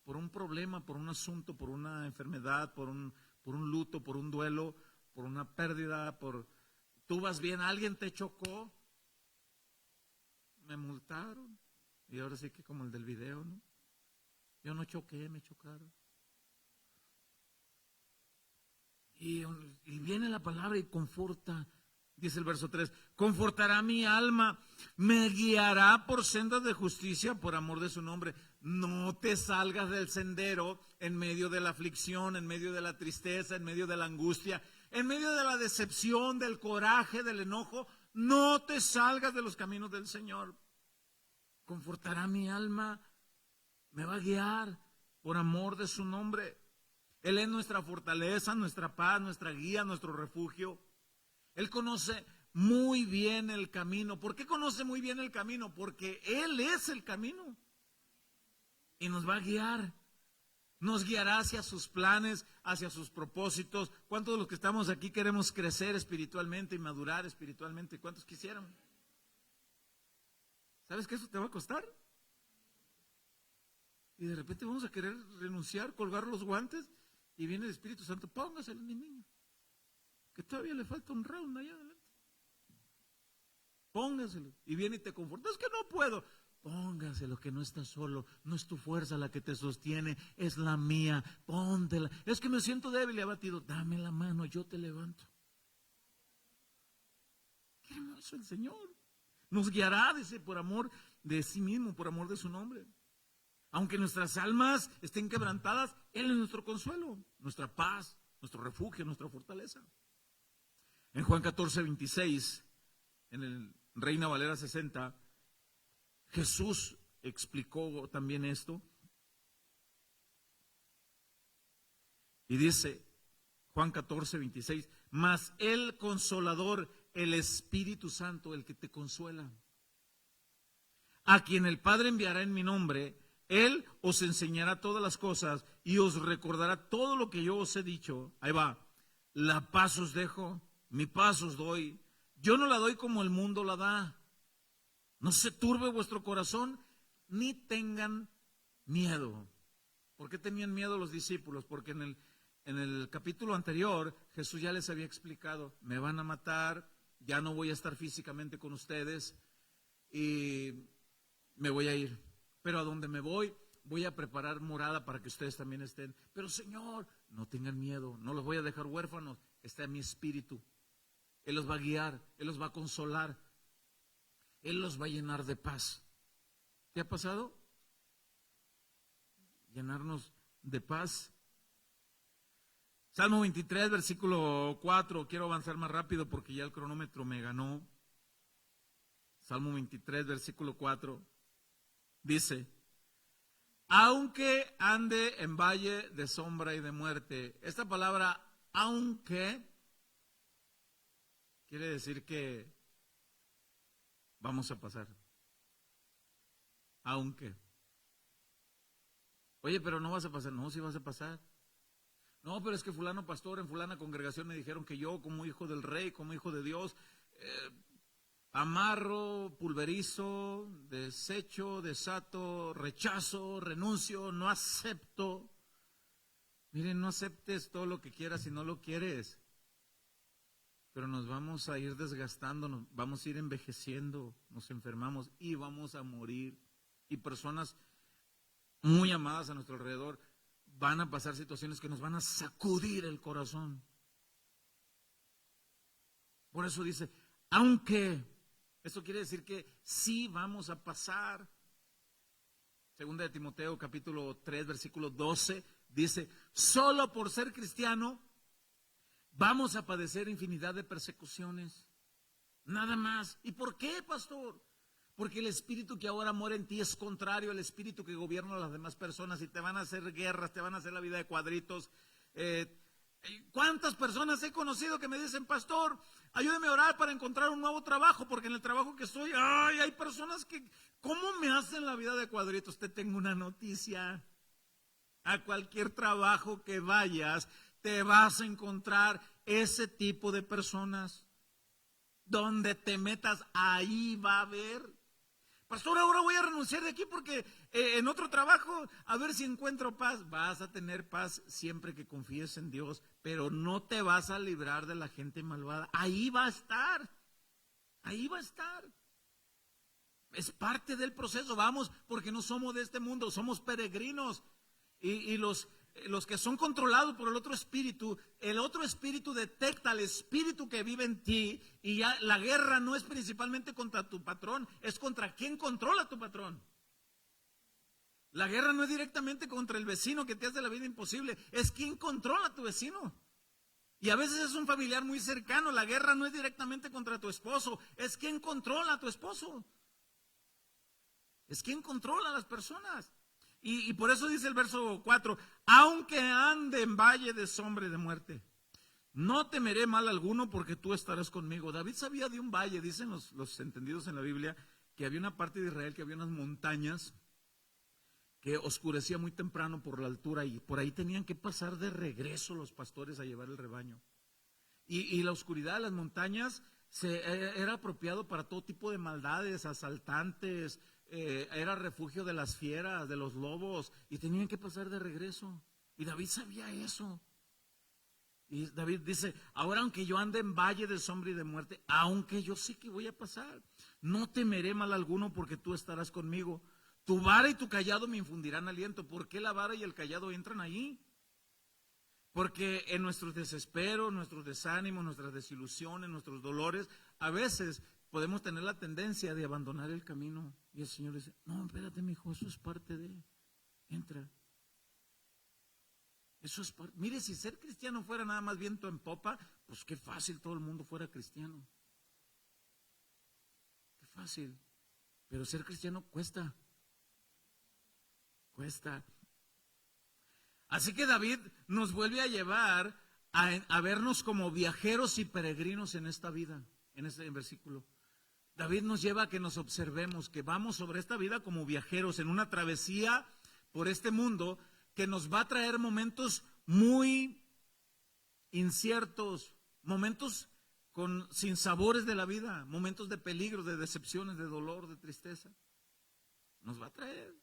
por un problema, por un asunto, por una enfermedad, por un luto, por un duelo, por una pérdida, tú vas bien, alguien te chocó, me multaron, y ahora sí que como el del video, ¿no? Yo no choqué, me chocaron. Y viene la palabra y conforta. Dice el verso 3, confortará mi alma, me guiará por sendas de justicia por amor de su nombre. No te salgas del sendero en medio de la aflicción, en medio de la tristeza, en medio de la angustia, en medio de la decepción, del coraje, del enojo. No te salgas de los caminos del Señor. Confortará mi alma, me va a guiar por amor de su nombre. Él es nuestra fortaleza, nuestra paz, nuestra guía, nuestro refugio. Él conoce muy bien el camino. ¿Por qué conoce muy bien el camino? Porque Él es el camino. Y nos va a guiar. Nos guiará hacia sus planes, hacia sus propósitos. ¿Cuántos de los que estamos aquí queremos crecer espiritualmente y madurar espiritualmente? ¿Cuántos quisieran? ¿Sabes que eso te va a costar? Y de repente vamos a querer renunciar, colgar los guantes, y viene el Espíritu Santo, póngaselo, mi niño, que todavía le falta un round allá adelante. Póngaselo. Y viene y te conforta. Es que no puedo. Póngaselo, que no estás solo. No es tu fuerza la que te sostiene, es la mía. Póntela. Es que me siento débil y abatido. Dame la mano, yo te levanto. Qué hermoso el Señor. Nos guiará, dice, por amor de sí mismo, por amor de su nombre. Aunque nuestras almas estén quebrantadas, Él es nuestro consuelo, nuestra paz, nuestro refugio, nuestra fortaleza. En Juan 14:26, en el Reina Valera 60, Jesús explicó también esto. Y dice, Juan 14:26, mas el Consolador, el Espíritu Santo, el que te consuela, a quien el Padre enviará en mi nombre, Él os enseñará todas las cosas y os recordará todo lo que yo os he dicho. Ahí va, la paz os dejo, mi paz os doy. Yo no la doy como el mundo la da. No se turbe vuestro corazón, ni tengan miedo. ¿Por qué tenían miedo los discípulos? Porque en el capítulo anterior Jesús ya les había explicado, me van a matar, ya no voy a estar físicamente con ustedes y me voy a ir. Pero a donde me voy a preparar morada para que ustedes también estén. Pero Señor, no tengan miedo, no los voy a dejar huérfanos, está en mi espíritu. Él los va a guiar, Él los va a consolar, Él los va a llenar de paz. ¿Qué ha pasado? Llenarnos de paz. Salmo 23, versículo 4, quiero avanzar más rápido porque ya el cronómetro me ganó. Salmo 23, versículo 4, dice, aunque ande en valle de sombra y de muerte. Esta palabra, aunque, quiere decir que vamos a pasar. Aunque. Oye, pero no vas a pasar. No, sí vas a pasar. No, pero es que fulano pastor en fulana congregación me dijeron que yo como hijo del rey, como hijo de Dios, amarro, pulverizo, desecho, desato, rechazo, renuncio, no acepto. Miren, no aceptes todo lo que quieras si no lo quieres. Pero nos vamos a ir desgastando, nos vamos a ir envejeciendo, nos enfermamos y vamos a morir. Y personas muy amadas a nuestro alrededor van a pasar situaciones que nos van a sacudir el corazón. Por eso dice, aunque, eso quiere decir que sí vamos a pasar. Segunda de Timoteo capítulo 3 versículo 12 dice, solo por ser cristiano vamos a padecer infinidad de persecuciones, nada más. ¿Y por qué, pastor? Porque el espíritu que ahora mora en ti es contrario al espíritu que gobierna a las demás personas y te van a hacer guerras, te van a hacer la vida de cuadritos. ¿Cuántas personas he conocido que me dicen, pastor, ayúdeme a orar para encontrar un nuevo trabajo? Porque en el trabajo que estoy, hay personas que, ¿cómo me hacen la vida de cuadritos? Te tengo una noticia. A cualquier trabajo que vayas, te vas a encontrar ese tipo de personas. Donde te metas, ahí va a haber. Pastor, ahora voy a renunciar de aquí porque en otro trabajo, a ver si encuentro paz. Vas a tener paz siempre que confíes en Dios, pero no te vas a librar de la gente malvada. Ahí va a estar. Ahí va a estar. Es parte del proceso, vamos, porque no somos de este mundo, somos peregrinos. Y los que son controlados por el otro espíritu detecta al espíritu que vive en ti, y ya la guerra no es principalmente contra tu patrón, es contra quien controla a tu patrón. La guerra no es directamente contra el vecino que te hace la vida imposible, es quien controla a tu vecino. Y a veces es un familiar muy cercano. La guerra no es directamente contra tu esposo, es quien controla a tu esposo. Es quien controla a las personas. Y por eso dice el verso 4, aunque ande en valle de sombra y de muerte, no temeré mal alguno porque tú estarás conmigo. David sabía de un valle, dicen los entendidos en la Biblia, que había una parte de Israel, que había unas montañas que oscurecía muy temprano por la altura, y por ahí tenían que pasar de regreso los pastores a llevar el rebaño. Y la oscuridad de las montañas era apropiado para todo tipo de maldades, asaltantes, era refugio de las fieras, de los lobos, y tenían que pasar de regreso. Y David sabía eso. Y David dice, ahora aunque yo ande en valle de sombra y de muerte, aunque yo sé que voy a pasar, no temeré mal alguno porque tú estarás conmigo. Tu vara y tu callado me infundirán aliento. ¿Por qué la vara y el callado entran ahí? Porque en nuestros desesperos, nuestros desánimos, nuestras desilusiones, nuestros dolores, a veces podemos tener la tendencia de abandonar el camino. Y el Señor dice, no, espérate, mi hijo, eso es parte de, entra. Eso es parte. Mire, si ser cristiano fuera nada más viento en popa, pues qué fácil todo el mundo fuera cristiano. Qué fácil. Pero ser cristiano cuesta. Cuesta. Así que David nos vuelve a llevar a vernos como viajeros y peregrinos en esta vida, en este versículo. David nos lleva a que nos observemos, que vamos sobre esta vida como viajeros en una travesía por este mundo que nos va a traer momentos muy inciertos, momentos con sinsabores de la vida, momentos de peligro, de decepciones, de dolor, de tristeza. Nos va a traer.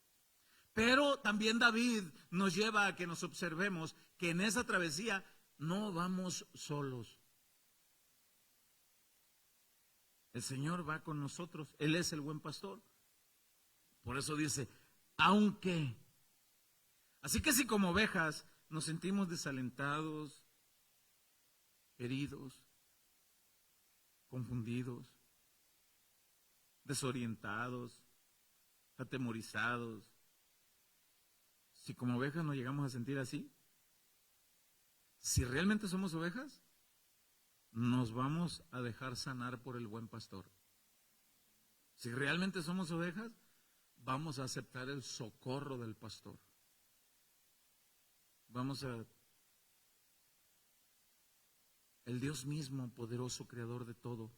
Pero también David nos lleva a que nos observemos que en esa travesía no vamos solos. El Señor va con nosotros, Él es el buen pastor. Por eso dice, aunque. Así que si como ovejas nos sentimos desalentados, heridos, confundidos, desorientados, atemorizados, si como ovejas nos llegamos a sentir así, si realmente somos ovejas, nos vamos a dejar sanar por el buen pastor. Si realmente somos ovejas, vamos a aceptar el socorro del pastor. El Dios mismo, poderoso, creador de todo,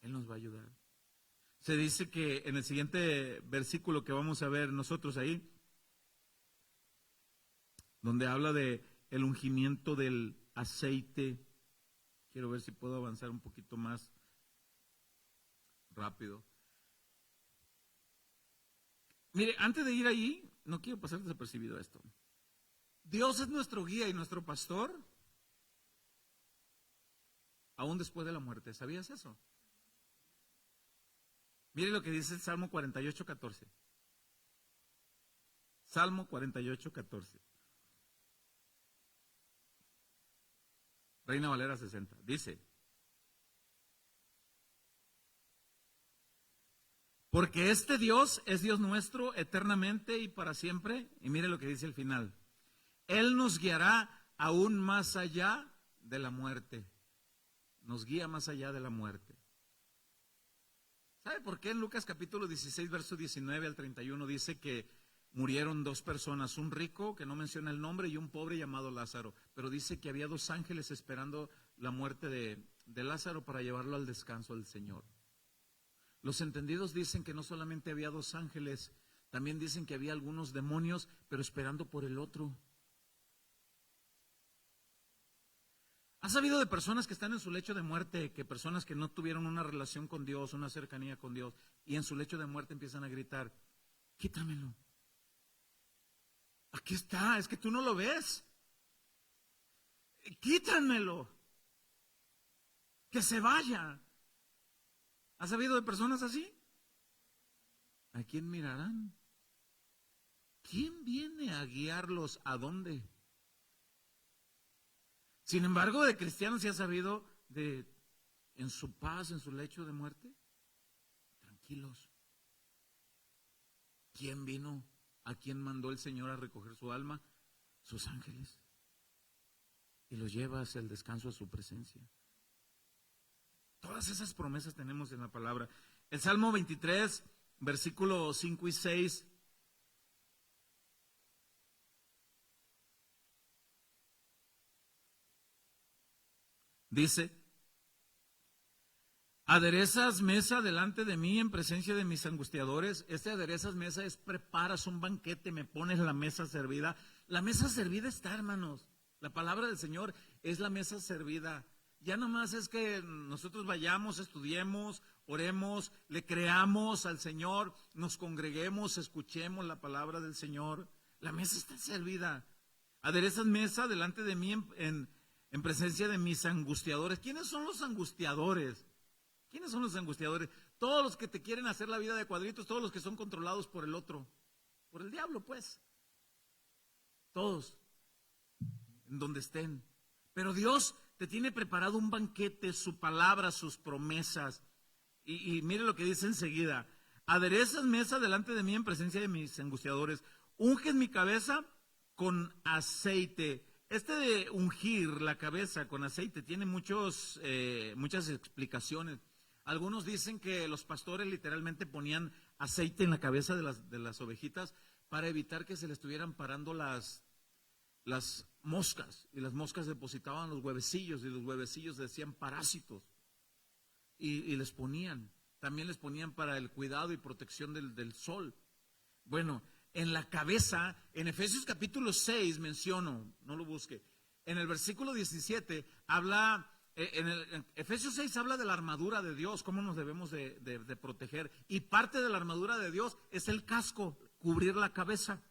Él nos va a ayudar. Se dice que en el siguiente versículo que vamos a ver nosotros ahí, donde habla de el ungimiento del aceite. Quiero ver si puedo avanzar un poquito más rápido. Mire, antes de ir ahí, no quiero pasar desapercibido esto. Dios es nuestro guía y nuestro pastor, aún después de la muerte. ¿Sabías eso? Mire lo que dice el Salmo 48:14. Salmo 48:14. Reina Valera 60. Dice, porque este Dios es Dios nuestro eternamente y para siempre. Y mire lo que dice el final. Él nos guiará aún más allá de la muerte. Nos guía más allá de la muerte. ¿Sabe por qué en Lucas capítulo 16, verso 19 al 31 dice que murieron dos personas, un rico que no menciona el nombre y un pobre llamado Lázaro? Pero dice que había dos ángeles esperando la muerte de Lázaro para llevarlo al descanso del Señor. Los entendidos dicen que no solamente había dos ángeles, también dicen que había algunos demonios, pero esperando por el otro. ¿Has sabido de personas que están en su lecho de muerte, que personas que no tuvieron una relación con Dios, una cercanía con Dios, y en su lecho de muerte empiezan a gritar, quítamelo? Aquí está, es que tú no lo ves. Quítamelo. Que se vaya. ¿Has sabido de personas así? ¿A quién mirarán? ¿Quién viene a guiarlos a dónde? Sin embargo, de cristianos, ¿sí has sabido de en su paz, en su lecho de muerte? Tranquilos. ¿Quién vino? ¿A quién mandó el Señor a recoger su alma? Sus ángeles. Y los lleva hacia el descanso a su presencia. Todas esas promesas tenemos en la palabra. El Salmo 23, versículos 5 y 6. Dice, aderezas mesa delante de mí en presencia de mis angustiadores. Aderezas mesa es preparas un banquete, me pones la mesa servida. La mesa servida está, hermanos. La palabra del Señor es la mesa servida. Ya nomás es que nosotros vayamos, estudiemos, oremos, le creamos al Señor, nos congreguemos, escuchemos la palabra del Señor. La mesa está servida. Aderezas mesa delante de mí en presencia de mis angustiadores. ¿Quiénes son los angustiadores? ¿Quiénes son los angustiadores? Todos los que te quieren hacer la vida de cuadritos, todos los que son controlados por el otro, por el diablo, pues. Todos, en donde estén. Pero Dios te tiene preparado un banquete, su palabra, sus promesas. Y mire lo que dice enseguida. Aderezas mesa delante de mí en presencia de mis angustiadores. Unges mi cabeza con aceite. Este de ungir la cabeza con aceite tiene muchas explicaciones. Algunos dicen que los pastores literalmente ponían aceite en la cabeza de las ovejitas para evitar que se le estuvieran parando las moscas, y las moscas depositaban los huevecillos, y los huevecillos decían parásitos, y les ponían, también les ponían para el cuidado y protección del sol. Bueno, en la cabeza, en Efesios capítulo 6 menciono, no lo busque, en el versículo 17 habla, en Efesios 6 habla de la armadura de Dios, cómo nos debemos de proteger, y parte de la armadura de Dios es el casco, cubrir la cabeza,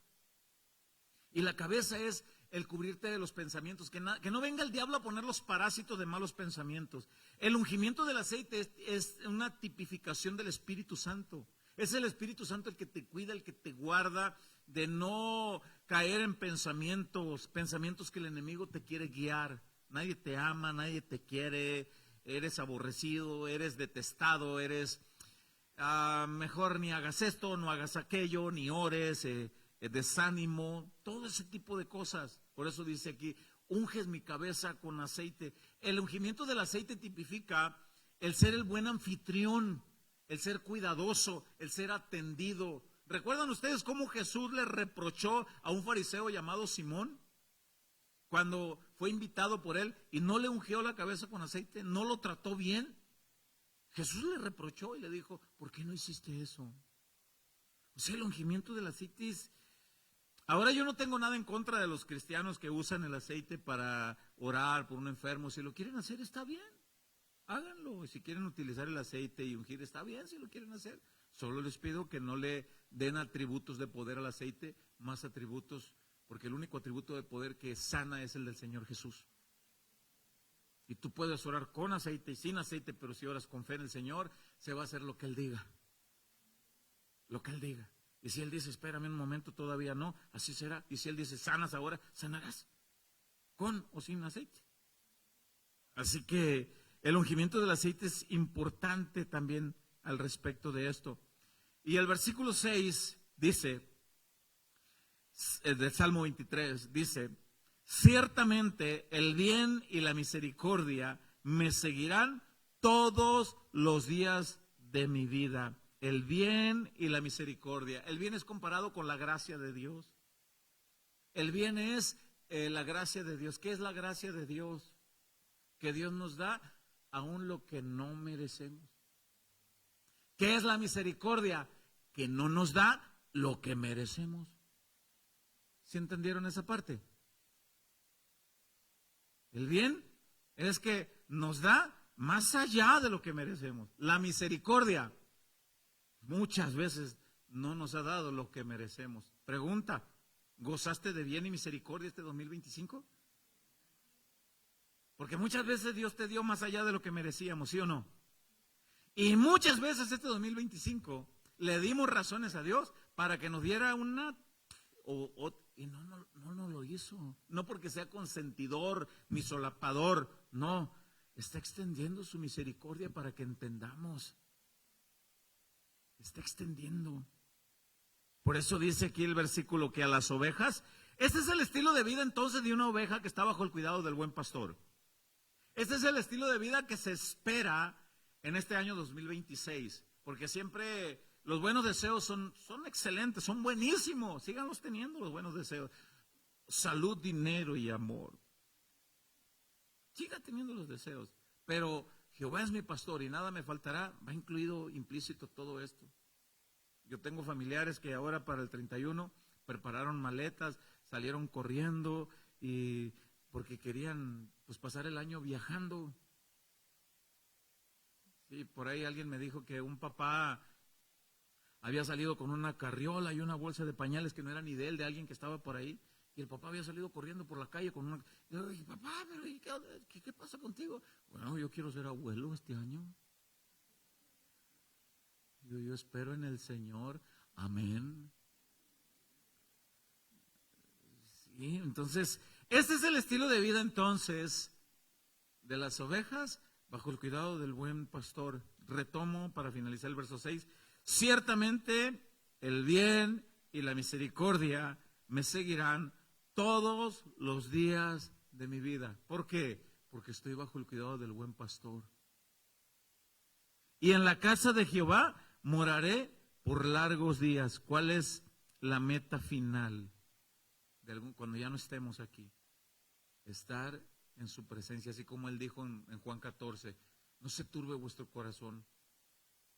y la cabeza es el cubrirte de los pensamientos, que no venga el diablo a poner los parásitos de malos pensamientos. El ungimiento del aceite es una tipificación del Espíritu Santo. Es el Espíritu Santo el que te cuida, el que te guarda de no caer en pensamientos que el enemigo te quiere guiar. Nadie te ama, nadie te quiere, eres aborrecido, eres detestado, eres mejor ni hagas esto, no hagas aquello, ni ores, desánimo, todo ese tipo de cosas. Por eso dice aquí, unges mi cabeza con aceite. El ungimiento del aceite tipifica el ser el buen anfitrión, el ser cuidadoso, el ser atendido. ¿Recuerdan ustedes cómo Jesús le reprochó a un fariseo llamado Simón? Cuando fue invitado por él y no le ungió la cabeza con aceite, no lo trató bien. Jesús le reprochó y le dijo, ¿por qué no hiciste eso? O sea, el ungimiento del aceite es... Ahora yo no tengo nada en contra de los cristianos que usan el aceite para orar por un enfermo. Si lo quieren hacer, está bien, háganlo. Si quieren utilizar el aceite y ungir, está bien si lo quieren hacer. Solo les pido que no le den atributos de poder al aceite, más atributos, porque el único atributo de poder que sana es el del Señor Jesús. Y tú puedes orar con aceite y sin aceite, pero si oras con fe en el Señor, se va a hacer lo que Él diga. Lo que Él diga. Y si Él dice, espérame un momento, todavía no, así será. Y si Él dice, sanas ahora, sanarás. Con o sin aceite. Así que el ungimiento del aceite es importante también al respecto de esto. Y el versículo 6 dice, del Salmo 23, dice, ciertamente el bien y la misericordia me seguirán todos los días de mi vida. El bien y la misericordia. El bien es comparado con la gracia de Dios. El bien es la gracia de Dios. ¿Qué es la gracia de Dios? Que Dios nos da aún lo que no merecemos. ¿Qué es la misericordia? Que no nos da lo que merecemos. ¿Sí entendieron esa parte? El bien es que nos da más allá de lo que merecemos. La misericordia muchas veces no nos ha dado lo que merecemos. Pregunta, ¿gozaste de bien y misericordia este 2025? Porque muchas veces Dios te dio más allá de lo que merecíamos, ¿sí o no? Y muchas veces este 2025 le dimos razones a Dios para que nos diera una... y no nos lo hizo. No porque sea consentidor ni solapador, no. Está extendiendo su misericordia para que entendamos. Está extendiendo. Por eso dice aquí el versículo que a las ovejas, este es el estilo de vida entonces de una oveja que está bajo el cuidado del buen pastor. Este es el estilo de vida que se espera en este año 2026, porque siempre los buenos deseos son excelentes, son buenísimos, síganlos teniendo los buenos deseos. Salud, dinero y amor. Siga teniendo los deseos, pero Jehová es mi pastor y nada me faltará, va incluido implícito todo esto. Yo tengo familiares que ahora para el 31 prepararon maletas, salieron corriendo y porque querían pues pasar el año viajando. Sí, por ahí alguien me dijo que un papá había salido con una carriola y una bolsa de pañales que no era ni de él, de alguien que estaba por ahí. Y el papá había salido corriendo por la calle con una... Y yo dije, papá, pero ¿qué pasa contigo? Bueno, yo quiero ser abuelo este año. Yo espero en el Señor. Amén. Sí, entonces, este es el estilo de vida entonces de las ovejas bajo el cuidado del buen pastor. Retomo para finalizar el verso 6. Ciertamente el bien y la misericordia me seguirán todos los días de mi vida. ¿Por qué? Porque estoy bajo el cuidado del buen pastor. Y en la casa de Jehová moraré por largos días. ¿Cuál es la meta final de cuando ya no estemos aquí? Estar en su presencia, así como él dijo en Juan 14, no se turbe vuestro corazón.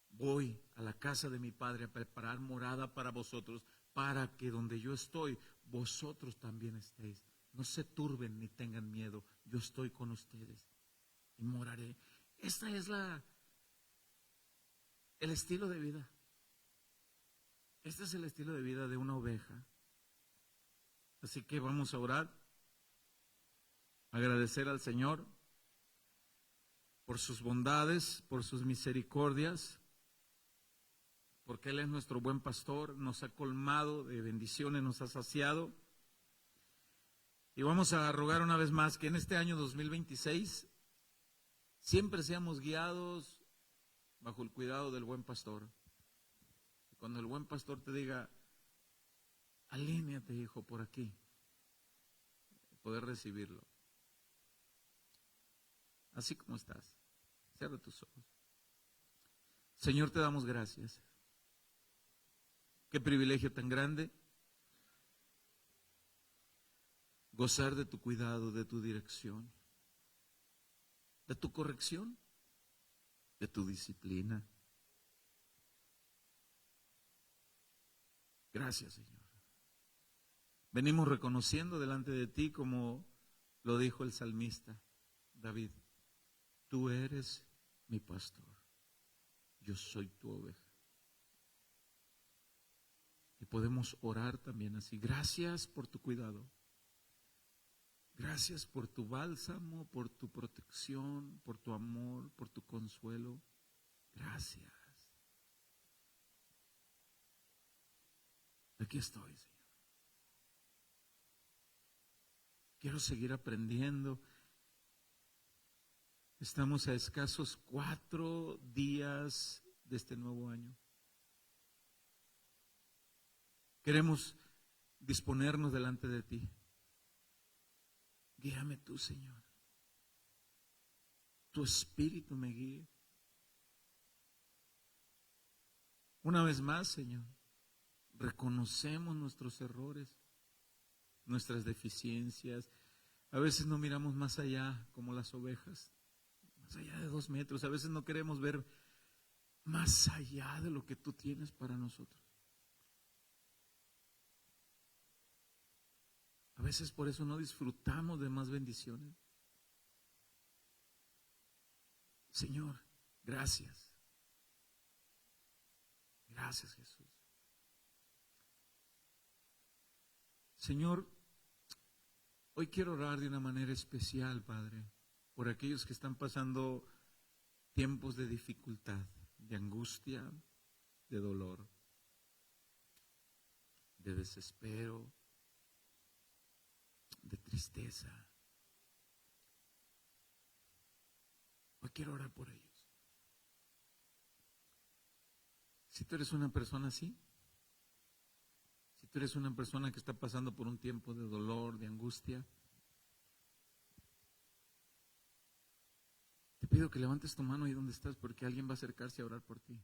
Voy a la casa de mi Padre a preparar morada para vosotros, para que donde yo estoy, vosotros también estéis. No se turben ni tengan miedo, yo estoy con ustedes y moraré. Esta es el estilo de vida. Este es el estilo de vida de una oveja. Así que vamos a orar, agradecer al Señor por sus bondades, por sus misericordias, porque Él es nuestro buen pastor, nos ha colmado de bendiciones, nos ha saciado. Y vamos a rogar una vez más que en este año 2026 siempre seamos guiados bajo el cuidado del buen pastor. Y cuando el buen pastor te diga, alíneate, hijo, por aquí, poder recibirlo. Así como estás, cierra tus ojos. Señor, te damos gracias. Qué privilegio tan grande gozar de tu cuidado, de tu dirección, de tu corrección, de tu disciplina. Gracias, Señor. Venimos reconociendo delante de ti, como lo dijo el salmista David, tú eres mi pastor, yo soy tu oveja. Y podemos orar también así. Gracias por tu cuidado. Gracias por tu bálsamo, por tu protección, por tu amor, por tu consuelo. Gracias. Aquí estoy, Señor. Quiero seguir aprendiendo. Estamos a escasos 4 días de este nuevo año. Queremos disponernos delante de ti. Guíame tú, Señor. Tu espíritu me guíe. Una vez más, Señor, reconocemos nuestros errores, nuestras deficiencias. A veces no miramos más allá como las ovejas, más allá de 2 metros. A veces no queremos ver más allá de lo que tú tienes para nosotros. A veces por eso no disfrutamos de más bendiciones. Señor, gracias. Gracias, Jesús. Señor, hoy quiero orar de una manera especial, Padre, por aquellos que están pasando tiempos de dificultad, de angustia, de dolor, de desespero, de tristeza. Hoy quiero orar por ellos. Si tú eres una persona así, si tú eres una persona que está pasando por un tiempo de dolor, de angustia, te pido que levantes tu mano ahí donde estás, porque alguien va a acercarse a orar por ti.